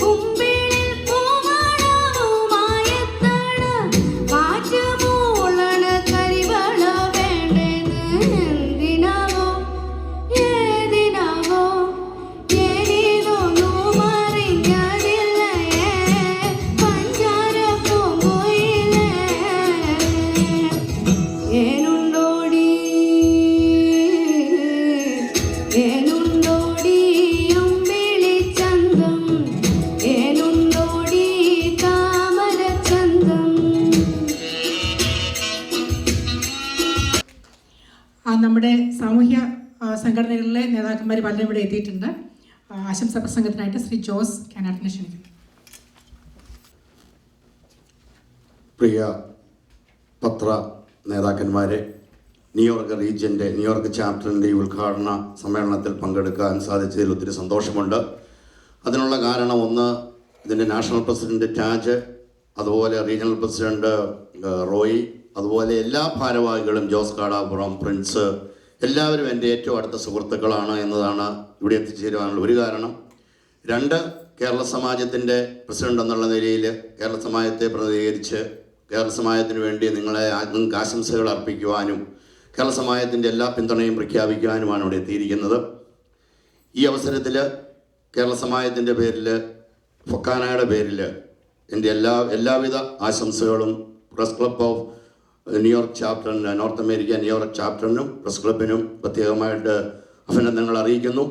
കുമ്പിളിൽ പൂമണവുമായെത്തണ കാറ്റുമൂളണ കരിവള വേണ്ടെന്ന് എന്തിനാവോ ഏതിനാവോ ഏനിതൊന്നും അറിഞ്ഞതില്ലയേ പഞ്ചാര പൂങ്കുയിലേ ഏനുണ്ടോടി ഏനുണ്ടോടി അമ്പിളിച്ചന്തം ഏനുണ്ടോടി താമരച്ചന്തം. നമ്മുടെ സാമൂഹ്യ സംഘടനകളിലെ നേതാക്കന്മാർ പലരും ഇവിടെ എത്തിയിട്ടുണ്ട്. ആശംസാ പ്രസംഗത്തിനായിട്ട് ശ്രീ ജോസ് കാനാട്ടിനെ ക്ഷണിക്കുന്നു. പ്രിയ പത്ര നേതാക്കന്മാരെ, ന്യൂയോർക്ക് റീജിയൻ്റെ ന്യൂയോർക്ക് ചാപ്റ്ററിൻ്റെ ഈ ഉദ്ഘാടന സമ്മേളനത്തിൽ പങ്കെടുക്കാൻ സാധിച്ചതിൽ ഒത്തിരി സന്തോഷമുണ്ട്. അതിനുള്ള കാരണം ഒന്ന്, ഇതിൻ്റെ നാഷണൽ പ്രസിഡന്റ് ടാജ്, അതുപോലെ റീജിയണൽ പ്രസിഡന്റ് റോയി, അതുപോലെ എല്ലാ ഭാരവാഹികളും ജോസ് കാടാപുറം, പ്രിൻസ്, എല്ലാവരും എൻ്റെ ഏറ്റവും അടുത്ത സുഹൃത്തുക്കളാണ് എന്നതാണ് ഇവിടെ എത്തിച്ചേരുവാനുള്ള ഒരു കാരണം. രണ്ട്, കേരള സമാജത്തിൻ്റെ പ്രസിഡന്റ് എന്നുള്ള നിലയിൽ കേരള സമാജത്തെ പ്രതിനിധീകരിച്ച് കേരള സമാജത്തിന് വേണ്ടി നിങ്ങൾക്ക് ആശംസകൾ അർപ്പിക്കുവാനും കേരള സമാജത്തിൻ്റെ എല്ലാ പിന്തുണയും പ്രഖ്യാപിക്കുവാനുമാണ് ഇവിടെ എത്തിയിരിക്കുന്നത്. ഈ അവസരത്തിൽ കേരള സമാജത്തിൻ്റെ പേരിൽ, ഫൊക്കാനയുടെ പേരിൽ എൻ്റെ എല്ലാവിധ ആശംസകളും പ്രസ് ക്ലബ് ഓഫ് ന്യൂയോർക്ക് ചാപ്റ്ററിന്, നോർത്ത് അമേരിക്ക ന്യൂയോർക്ക് ചാപ്റ്ററിനും പ്രസ് ക്ലബിനും പ്രത്യേകമായിട്ട് അഭിനന്ദനങ്ങൾ അറിയിക്കുന്നു.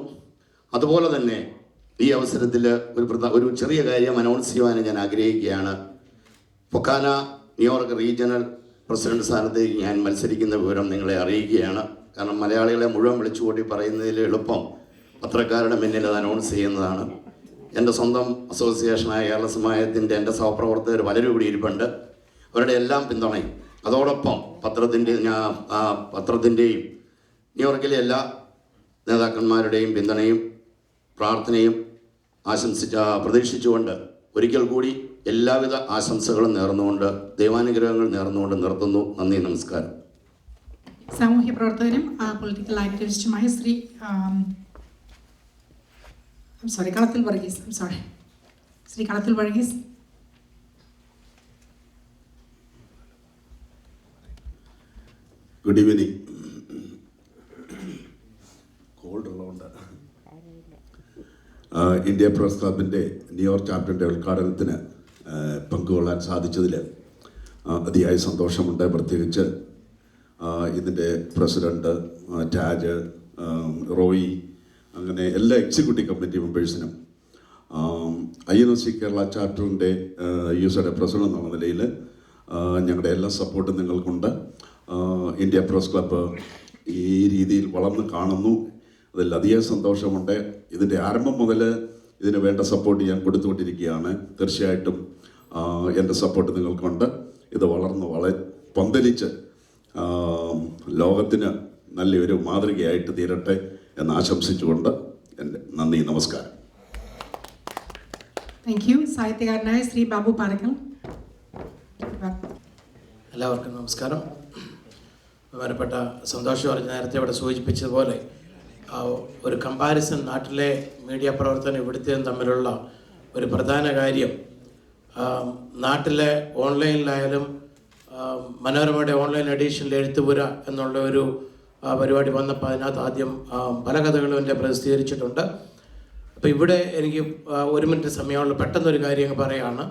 അതുപോലെ തന്നെ ഈ അവസരത്തിൽ ഒരു ചെറിയ കാര്യം അനൗൺസ് ചെയ്യുവാൻ ഞാൻ ആഗ്രഹിക്കുകയാണ്. ഫൊക്കാന ന്യൂയോർക്ക് റീജിയണൽ പ്രസിഡന്റ് സ്ഥാനത്തേക്ക് ഞാൻ മത്സരിക്കുന്ന വിവരം നിങ്ങളെ അറിയിക്കുകയാണ്. കാരണം മലയാളികളെ മുഴുവൻ വിളിച്ചുകൂട്ടി പറയുന്നതിൽ എളുപ്പം പത്രക്കാരുടെ മുന്നിൽ അത് അനൗൺസ് ചെയ്യുന്നതാണ്. എൻ്റെ സ്വന്തം അസോസിയേഷനായ കേരള സമാജത്തിൻ്റെ എൻ്റെ സഹപ്രവർത്തകർ പലരും കൂടി ഇരിപ്പുണ്ട്. അവരുടെ എല്ലാം പിന്തുണയും അതോടൊപ്പം പത്രത്തിൻ്റെയും ന്യൂയോർക്കിലെ എല്ലാ നേതാക്കന്മാരുടെയും പിന്തുണയും പ്രാർത്ഥനയും പ്രതീക്ഷിച്ചുകൊണ്ട് ഒരിക്കൽ കൂടി എല്ലാവിധ ആശംസകളും നേർന്നുകൊണ്ട്, ദൈവാനുഗ്രഹങ്ങൾ നേർന്നുകൊണ്ട് നിർത്തുന്നു. നന്ദി, നമസ്കാരം. സാമൂഹ്യ പ്രവർത്തകനും പൊളിറ്റിക്കൽ ആക്ടിവിസ്റ്റുമായ Shri Kalathil Varghese. Good evening. Cold ഉള്ളതുകൊണ്ട് ഇന്ത്യ പ്രസ് ക്ലബിൻ്റെ ന്യൂയോർക്ക് ചാപ്റ്ററിൻ്റെ ഉദ്ഘാടനത്തിന് പങ്കുകൊള്ളാൻ സാധിച്ചതിൽ അതിയായ സന്തോഷമുണ്ട്. പ്രത്യേകിച്ച് ഇതിൻ്റെ പ്രസിഡൻറ്റ് ടാജ്, റോയി, അങ്ങനെ എല്ലാ എക്സിക്യൂട്ടീവ് കമ്മിറ്റി മെമ്പേഴ്സിനും, INOC കേരള ചാപ്റ്ററിൻ്റെ യൂസയുടെ പ്രസിഡന്റ് എന്ന നിലയിൽ ഞങ്ങളുടെ എല്ലാ സപ്പോർട്ടും നിങ്ങൾക്കുണ്ട്. ഇന്ത്യ പ്രസ് ക്ലബ്ബ് ഈ രീതിയിൽ വളർന്ന് കാണുന്നു, അതിൽ അധികം സന്തോഷമുണ്ട്. ഇതിൻ്റെ ആരംഭം മുതൽ ഇതിന് വേണ്ട സപ്പോർട്ട് ഞാൻ കൊടുത്തുകൊണ്ടിരിക്കുകയാണ്. തീർച്ചയായിട്ടും എൻ്റെ സപ്പോർട്ട് നിങ്ങൾക്കുണ്ട്. ഇത് വളർന്ന് പന്തലിച്ച് ലോകത്തിന് നല്ലൊരു മാതൃകയായിട്ട് തീരട്ടെ എന്ന് ആശംസിച്ചുകൊണ്ട് എൻ്റെ നന്ദി, നമസ്കാരം. Thank you. സാഹിത്യകാരനായ ശ്രീ ബാബു പാറക്കൽ. എല്ലാവർക്കും നമസ്കാരം. ബഹുമാനപ്പെട്ട സന്തോഷ് പറഞ്ഞ നേരത്തെ ഇവിടെ സൂചിപ്പിച്ചതുപോലെ ഒരു കമ്പാരിസൺ നാട്ടിലെ മീഡിയ പ്രവർത്തനം ഇവിടുത്തെയും തമ്മിലുള്ള ഒരു പ്രധാന കാര്യം, നാട്ടിലെ ഓൺലൈനിലായാലും മനോരമയുടെ ഓൺലൈൻ എഡിഷനിൽ എഴുത്തുപുര എന്നുള്ള ഒരു പരിപാടി വന്നപ്പോൾ അതിനകത്ത് ആദ്യം പല കഥകളും എൻ്റെ പ്രസിദ്ധീകരിച്ചിട്ടുണ്ട്. അപ്പോൾ ഇവിടെ എനിക്ക് 1 മിനിറ്റ് സമയമുള്ള പെട്ടെന്നൊരു കാര്യം പറയുകയാണ്.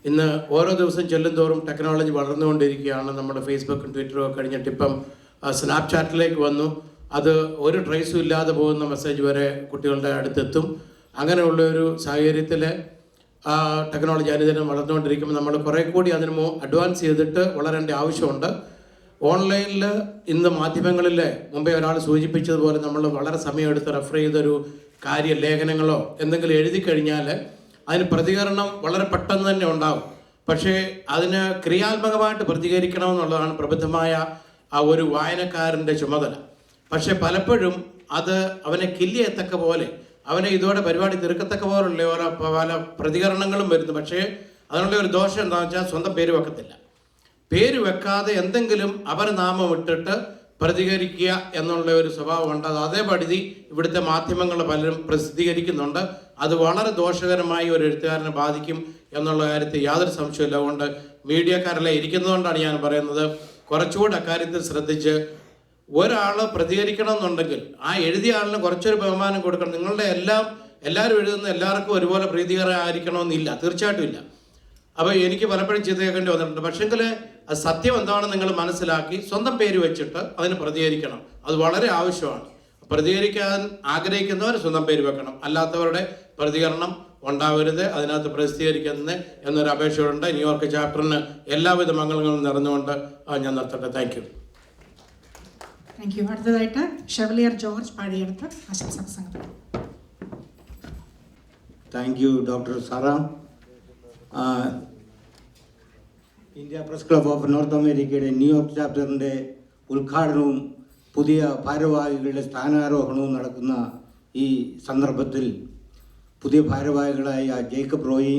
ഇന്ന് ഓരോ ദിവസം ചെല്ലുന്തോറും ടെക്നോളജി വളർന്നുകൊണ്ടിരിക്കുകയാണ്. നമ്മുടെ ഫേസ്ബുക്കും ട്വിറ്ററും ഒക്കെ കഴിഞ്ഞിട്ട് ഇപ്പം സ്നാപ്ചാറ്റിലേക്ക് വന്നു. അത് ഒരു ട്രേസും ഇല്ലാതെ പോകുന്ന മെസ്സേജ് വരെ കുട്ടികളുടെ അടുത്തെത്തും. അങ്ങനെയുള്ളൊരു സാഹചര്യത്തിൽ ടെക്നോളജി അനുദിനം വളർന്നുകൊണ്ടിരിക്കുമ്പോൾ നമ്മൾ കുറേ കൂടി അതിന് അഡ്വാൻസ് ചെയ്തിട്ട് വളരേണ്ട ആവശ്യമുണ്ട്. ഓൺലൈനിൽ ഇന്ന് മാധ്യമങ്ങളിൽ മുമ്പേ ഒരാൾ സൂചിപ്പിച്ചതുപോലെ നമ്മൾ വളരെ സമയമെടുത്ത് റെഫർ ചെയ്തൊരു ലേഖനങ്ങളോ എന്തെങ്കിലും എഴുതി കഴിഞ്ഞാൽ അതിന് പ്രതികരണം വളരെ പെട്ടെന്ന് തന്നെ ഉണ്ടാകും. പക്ഷേ അതിന് ക്രിയാത്മകമായിട്ട് പ്രതികരിക്കണമെന്നുള്ളതാണ് പ്രബുദ്ധമായ ഒരു വായനക്കാരൻ്റെ ചുമതല. പക്ഷേ പലപ്പോഴും അത് അവനെ കില്ലിയെത്തക്ക പോലെ, അവനെ ഇതോടെ പരിപാടി തീർക്കത്തക്ക പോലുള്ള പല പ്രതികരണങ്ങളും വരുന്നു. പക്ഷേ അതിനുള്ള ഒരു ദോഷം എന്താണെന്ന് വെച്ചാൽ സ്വന്തം പേര് വെക്കത്തില്ല. പേര് വെക്കാതെ എന്തെങ്കിലും അപരനാമം ഇട്ടിട്ട് പ്രതികരിക്കുക എന്നുള്ള ഒരു സ്വഭാവമുണ്ട്. അത് അതേപടി ഇവിടുത്തെ മാധ്യമങ്ങൾ പലരും പ്രസിദ്ധീകരിക്കുന്നുണ്ട്. അത് വളരെ ദോഷകരമായി ഒരു എഴുത്തുകാരനെ ബാധിക്കും എന്നുള്ള കാര്യത്തിൽ യാതൊരു സംശയമില്ല. അതുകൊണ്ട് മീഡിയക്കാരെല്ലാം ഇരിക്കുന്നതുകൊണ്ടാണ് ഞാൻ പറയുന്നത്, കുറച്ചുകൂടി അക്കാര്യത്തിൽ ശ്രദ്ധിച്ച് ഒരാൾ പ്രതികരിക്കണമെന്നുണ്ടെങ്കിൽ ആ എഴുതിയ ആളിന് കുറച്ചൊരു ബഹുമാനം കൊടുക്കണം. നിങ്ങളുടെ എല്ലാവരും എഴുതുന്ന എല്ലാവർക്കും ഒരുപോലെ പ്രീതികരമായിരിക്കണമെന്നില്ല, തീർച്ചയായിട്ടും ഇല്ല. അപ്പോൾ എനിക്ക് പലപ്പോഴും ചെയ്ത് കേൾക്കേണ്ടി വന്നിട്ടുണ്ട്. പക്ഷെങ്കിൽ അത് സത്യം എന്താണെന്ന് നിങ്ങൾ മനസ്സിലാക്കി സ്വന്തം പേര് വെച്ചിട്ട് അതിന് പ്രതികരിക്കണം. അത് വളരെ ആവശ്യമാണ്. പ്രതികരിക്കാൻ ആഗ്രഹിക്കുന്നവർ സ്വന്തം പേര് വെക്കണം, അല്ലാത്തവരുടെ പ്രതികരണം ഉണ്ടാവരുത്, അതിനകത്ത് പ്രസിദ്ധീകരിക്കുന്നത് എന്നൊരു അപേക്ഷയുണ്ട്. ന്യൂയോർക്ക് ചാപ്റ്ററിന് എല്ലാവിധ മംഗളങ്ങളും നിറഞ്ഞുകൊണ്ട് ഞാൻ നിർത്തട്ടെ. Thank you. Thank you. അടുത്തതായിട്ട് ഷെവലിയർ ജോർജ് പാടിയെടുത്ത് ആശംസാ പ്രസംഗം. Thank you doctor Sara. India press club of North അമേരിക്കയുടെ ന്യൂയോർക്ക് ചാപ്റ്ററിൻ്റെ ഉദ്ഘാടനവും പുതിയ ഭാരവാഹികളുടെ സ്ഥാനാരോഹണവും നടക്കുന്ന ഈ സന്ദർഭത്തിൽ പുതിയ ഭാരവാഹികളായ ജേക്കബ് റോയി,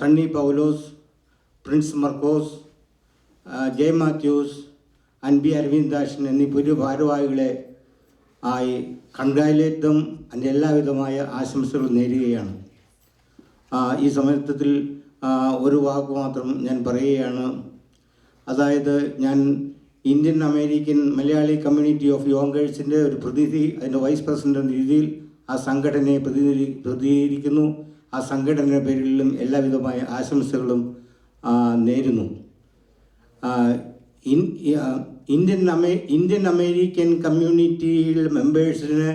സണ്ണി പൗലോസ്, പ്രിൻസ് മർക്കോസ്, ജെ മാത്യൂസ്, അൻബി അരവിന്ദാഷൻ എന്നീ പുതിയ ഭാരവാഹികളെ കൺഗ്രാജുലേറ്റ് ദം അതിൻ്റെ എല്ലാവിധമായ ആശംസകൾ നേരുകയാണ്. ഈ സമയത്തിൽ ഒരു വാക്ക് മാത്രം ഞാൻ പറയുകയാണ്. അതായത് ഞാൻ Indian American Malayali community of യോങ്കേഴ്സിൻ്റെ ഒരു പ്രതിനിധി, അതിൻ്റെ വൈസ് പ്രസിഡൻ്റ് എന്ന രീതിയിൽ ആ സംഘടനയെ പ്രതിനിധീകരിക്കുന്നു. ആ സംഘടനയുടെ പേരിലും എല്ലാവിധമായ ആശംസകളും നേരുന്നു. ഇന്ത്യൻ അമേരിക്കൻ കമ്മ്യൂണിറ്റിയിൽ മെമ്പേഴ്സിന്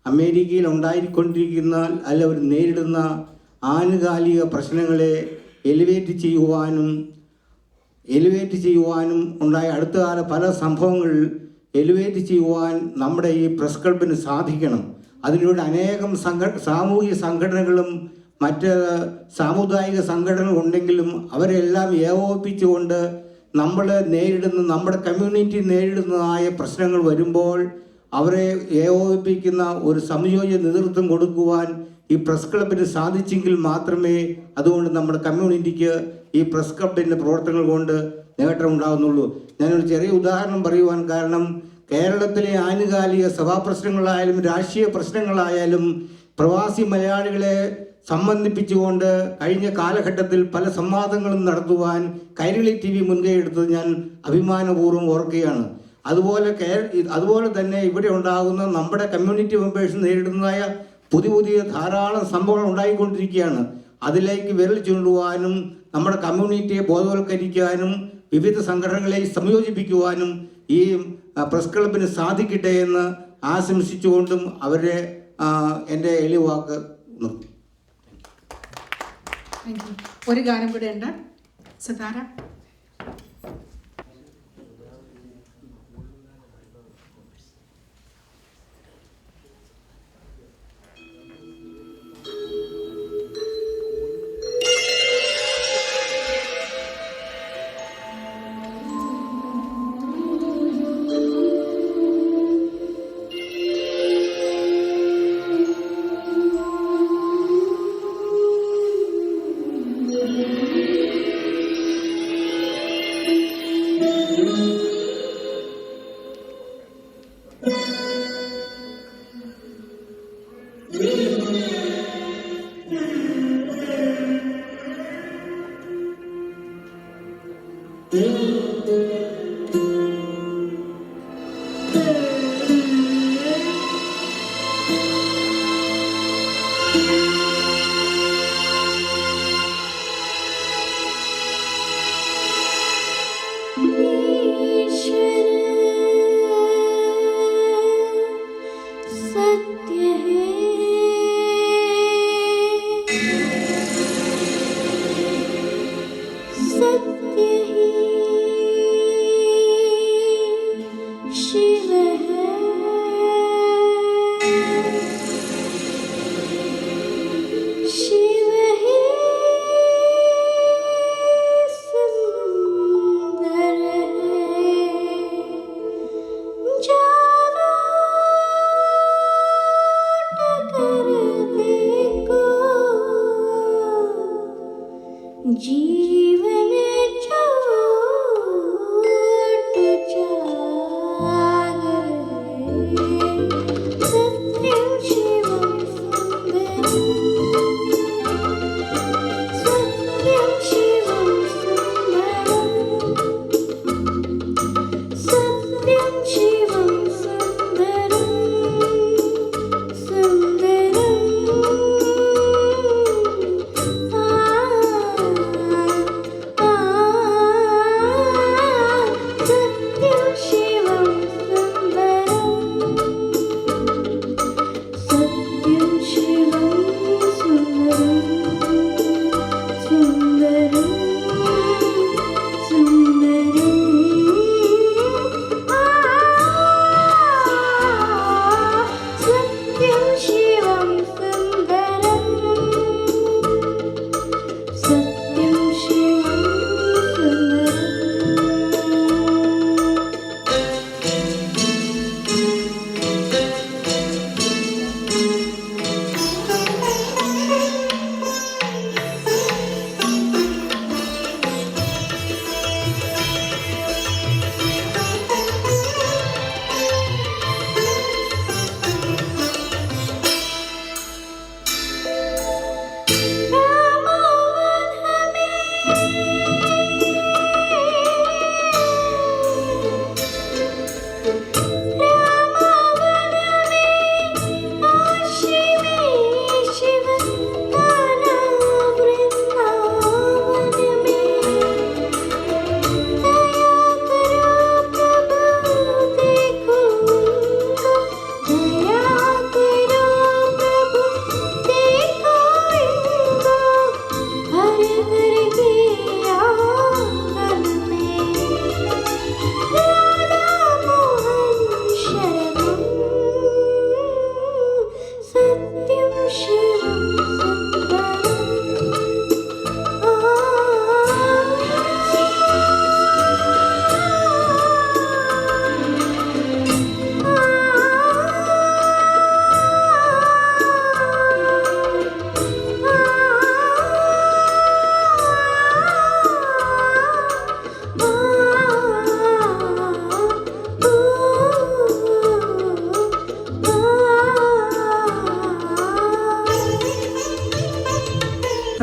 അമേരിക്കയിൽ ഉണ്ടായിക്കൊണ്ടിരിക്കുന്ന അല്ല അവർ നേരിടുന്ന ആനുകാലിക പ്രശ്നങ്ങളെ എലിവേറ്റ് ചെയ്യുവാനും ഉണ്ടായ അടുത്തകാല പല സംഭവങ്ങൾ എലിവേറ്റ് ചെയ്യുവാൻ നമ്മുടെ ഈ പ്രസ് ക്ലബിന് സാധിക്കണം. അതിലൂടെ അനേകം സാമൂഹിക സംഘടനകളും മറ്റ് സാമുദായിക സംഘടനകൾ ഉണ്ടെങ്കിലും അവരെല്ലാം ഏകോപിപ്പിച്ചുകൊണ്ട് നമ്മുടെ കമ്മ്യൂണിറ്റി നേരിടുന്നതായ പ്രശ്നങ്ങൾ വരുമ്പോൾ അവരെ ഏകോപിപ്പിക്കുന്ന ഒരു സംയോജിത നേതൃത്വം കൊടുക്കുവാൻ ഈ പ്രസ് ക്ലബിന് സാധിച്ചെങ്കിൽ മാത്രമേ അതുകൊണ്ട് നമ്മുടെ കമ്മ്യൂണിറ്റിക്ക് ഈ പ്രസ് ക്ലബിൻ്റെ പ്രവർത്തനങ്ങൾ കൊണ്ട് നേട്ടമുണ്ടാകുന്നുള്ളൂ. ഞാനൊരു ചെറിയ ഉദാഹരണം പറയുവാൻ കാരണം, കേരളത്തിലെ ആനുകാലിക സഭാപ്രശ്നങ്ങളായാലും രാഷ്ട്രീയ പ്രശ്നങ്ങളായാലും പ്രവാസി മലയാളികളെ സംബന്ധിപ്പിച്ചുകൊണ്ട് കഴിഞ്ഞ കാലഘട്ടത്തിൽ പല സംവാദങ്ങളും നടത്തുവാൻ കൈരളി TV മുൻകൈ എടുത്തത് ഞാൻ അഭിമാനപൂർവ്വം ഓർക്കുകയാണ്. അതുപോലെ തന്നെ ഇവിടെ ഉണ്ടാകുന്ന നമ്മുടെ കമ്മ്യൂണിറ്റി മെമ്പേഴ്സ് നേരിടുന്നതായ പുതിയ ധാരാളം സംഭവങ്ങൾ ഉണ്ടായിക്കൊണ്ടിരിക്കുകയാണ്. അതിലേക്ക് വിരൽ ചൂണ്ടുവാനും നമ്മുടെ കമ്മ്യൂണിറ്റിയെ ബോധവൽക്കരിക്കാനും വിവിധ സംഘടനകളെ സംയോജിപ്പിക്കുവാനും ഈ പ്രസ് ക്ലബിന് സാധിക്കട്ടെ എന്ന് ആശംസിച്ചുകൊണ്ടും അവരെ എൻ്റെ എളിയ വാക്ക് നിർത്തും. ഒരു ഗാനം കൂടെ ഉണ്ട്. സിതാര.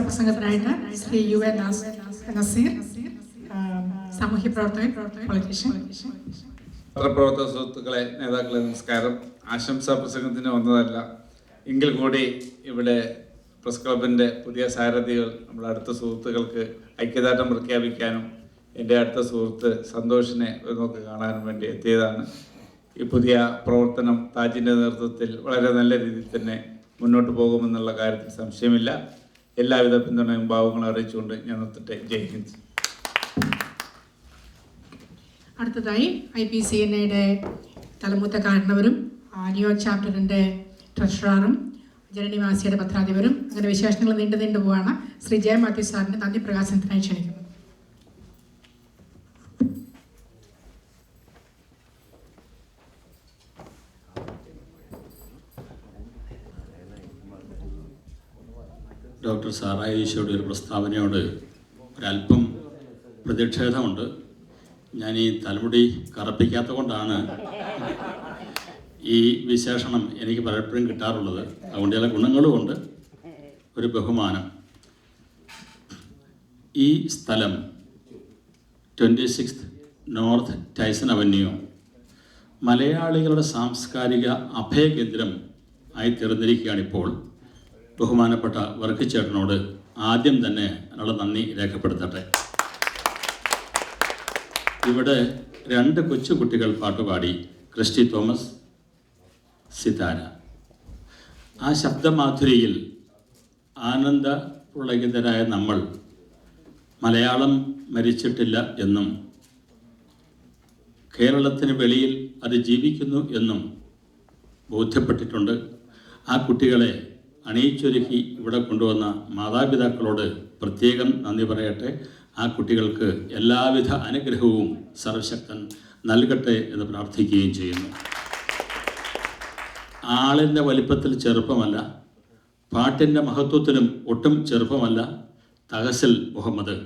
പ്രസംഗത്തിനായിട്ട് ശ്രീ UN നസീർ, സാമൂഹ്യ പ്രവർത്തകൻ, പൊളിറ്റീഷ്യൻ. പത്രപ്രവർത്തക സുഹൃത്തുക്കളെ, നേതാക്കളെ, നമസ്കാരം. ആശംസാ പ്രസംഗത്തിന് വന്നതല്ല എങ്കിൽ കൂടി ഇവിടെ പ്രസ് ക്ലബിൻ്റെ പുതിയ സാരഥികൾ നമ്മുടെ അടുത്ത സുഹൃത്തുക്കൾക്ക് ഐക്യദാർഢ്യം പ്രഖ്യാപിക്കാനും എൻ്റെ അടുത്ത സുഹൃത്ത് സന്തോഷിനെ ഒരു നോക്ക് കാണാനും വേണ്ടി എത്തിയതാണ്. ഈ പുതിയ പ്രവർത്തനം താജിൻ്റെ നേതൃത്വത്തിൽ വളരെ നല്ല രീതിയിൽ തന്നെ മുന്നോട്ട് പോകുമെന്നുള്ള കാര്യത്തിൽ സംശയമില്ല. എല്ലാവിധ പിന്തുണയും ഭാവങ്ങളും അറിയിച്ചുകൊണ്ട് ഞാൻ നിർത്തട്ടെ. ജയ് ഹിന്ദ്. അടുത്തതായി IPCNയുടെ തലമൂത്ത കാരണവരും ന്യൂയോർക്ക് ചാപ്റ്ററിൻ്റെ ട്രഷററും ജനനിവാസിയുടെ പത്രാധിപരും അങ്ങനെ വിശേഷങ്ങൾ നീണ്ടു പോവാണ്. ശ്രീ ജയ മാത്യു സാറിന് നന്ദി പ്രകാശനത്തിനായി ക്ഷണിക്കുന്നു. ഡോക്ടർ സാറാ ഈശോയുടെ ഒരു പ്രസ്താവനയോട് ഒരല്പം പ്രതിഷേധമുണ്ട്. ഞാൻ ഈ തലമുടി കറുപ്പിക്കാത്ത കൊണ്ടാണ് ഈ വിശേഷണം എനിക്ക് പലപ്പോഴും കിട്ടാറുള്ളത്. അതുകൊണ്ട് ചില ഗുണങ്ങളുമുണ്ട്. ഒരു ബഹുമാനം. ഈ സ്ഥലം 26 നോർത്ത് ടൈസൺ അവന്യൂ മലയാളികളുടെ സാംസ്കാരിക അഭയകേന്ദ്രം ആയി തീർന്നിരിക്കുകയാണിപ്പോൾ. ബഹുമാനപ്പെട്ട വർക്കിച്ചേട്ടനോട് ആദ്യം തന്നെ അതിനുള്ള നന്ദി രേഖപ്പെടുത്തട്ടെ. ഇവിടെ 2 കൊച്ചുകുട്ടികൾ പാട്ടുപാടി. ക്രിസ്റ്റി തോമസ്, സിതാര. ആ ശബ്ദമാധുരിയിൽ ആനന്ദപുളകിതരായ നമ്മൾ മലയാളം മരിച്ചിട്ടില്ല എന്നും കേരളത്തിന് വെളിയിൽ അത് ജീവിക്കുന്നു എന്നും ബോധ്യപ്പെട്ടിട്ടുണ്ട്. ആ കുട്ടികളെ അണിയിച്ചൊരുക്കി ഇവിടെ കൊണ്ടുവന്ന മാതാപിതാക്കളോട് പ്രത്യേകം നന്ദി പറയട്ടെ. ആ കുട്ടികൾക്ക് എല്ലാവിധ അനുഗ്രഹവും സർവശക്തൻ നൽകട്ടെ എന്ന് പ്രാർത്ഥിക്കുകയും ചെയ്യുന്നു. ആളിൻ്റെ വലിപ്പത്തിൽ ചെറുപ്പമല്ല, പാട്ടിൻ്റെ മഹത്വത്തിലും ഒട്ടും ചെറുപ്പമല്ല തഹസിൽ മുഹമ്മദ്.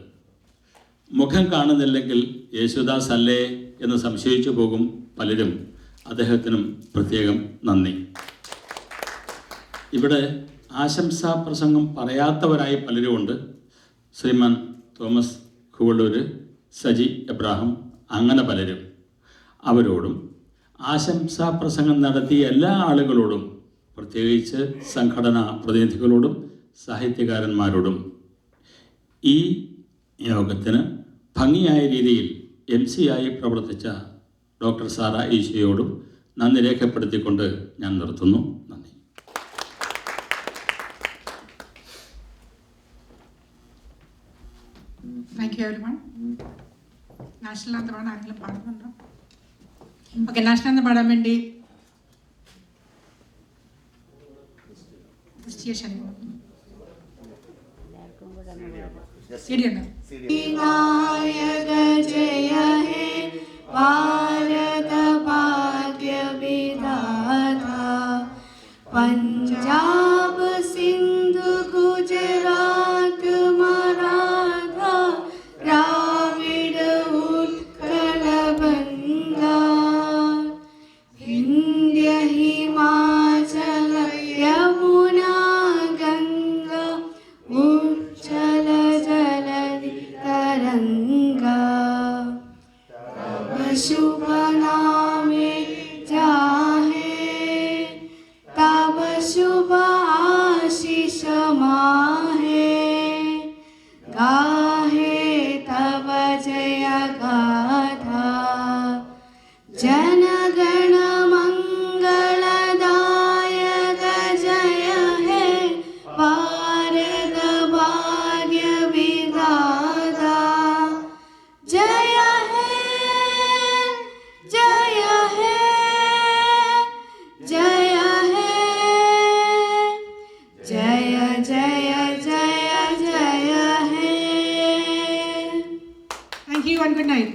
മുഖം കാണുന്നില്ലെങ്കിൽ യേശുദാസ് അല്ലേ എന്ന് സംശയിച്ചു പോകും പലരും. അദ്ദേഹത്തിനും പ്രത്യേകം നന്ദി. ഇവിടെ ആശംസാ പ്രസംഗം പറയാത്തവരായി പലരുമുണ്ട്. ശ്രീമാൻ തോമസ് കൂവള്ളൂർ, സജി എബ്രാഹിം, അങ്ങനെ പലരും. അവരോടും ആശംസാ പ്രസംഗം നടത്തിയ എല്ലാ ആളുകളോടും, പ്രത്യേകിച്ച് സംഘടനാ പ്രതിനിധികളോടും സാഹിത്യകാരന്മാരോടും ഈ യോഗത്തിന് ഭംഗിയായ രീതിയിൽ MC ആയി പ്രവർത്തിച്ച ഡോക്ടർ സാറാ ഈശോയോടും നന്ദി രേഖപ്പെടുത്തിക്കൊണ്ട് ഞാൻ നിർത്തുന്നു. നന്ദി. Thank U everyone. നാഷണൽ ആന്തമാണ് ആരെങ്കിലും പാടുന്നുണ്ടോ? ഓക്കെ, നാഷണൽ ആന്തം പാടാൻ വേണ്ടി विनायक जय हे भारत भाग्य विधाता पंजाब सिंधु गुजरात मराठा द्राविड उत्कल बंगा विंध्य हिमाचल यमुना गंगा उच्चल जलधि तरंगा तब शुभ नामे जाहे तब शुभ आशीष माहे गाहे तब जय गाथा जनगण मंगलदायक जय हे भारत भाग्य विधाता जय हे जय हे जय हे जय जय जय जय हे. Thank you and good night.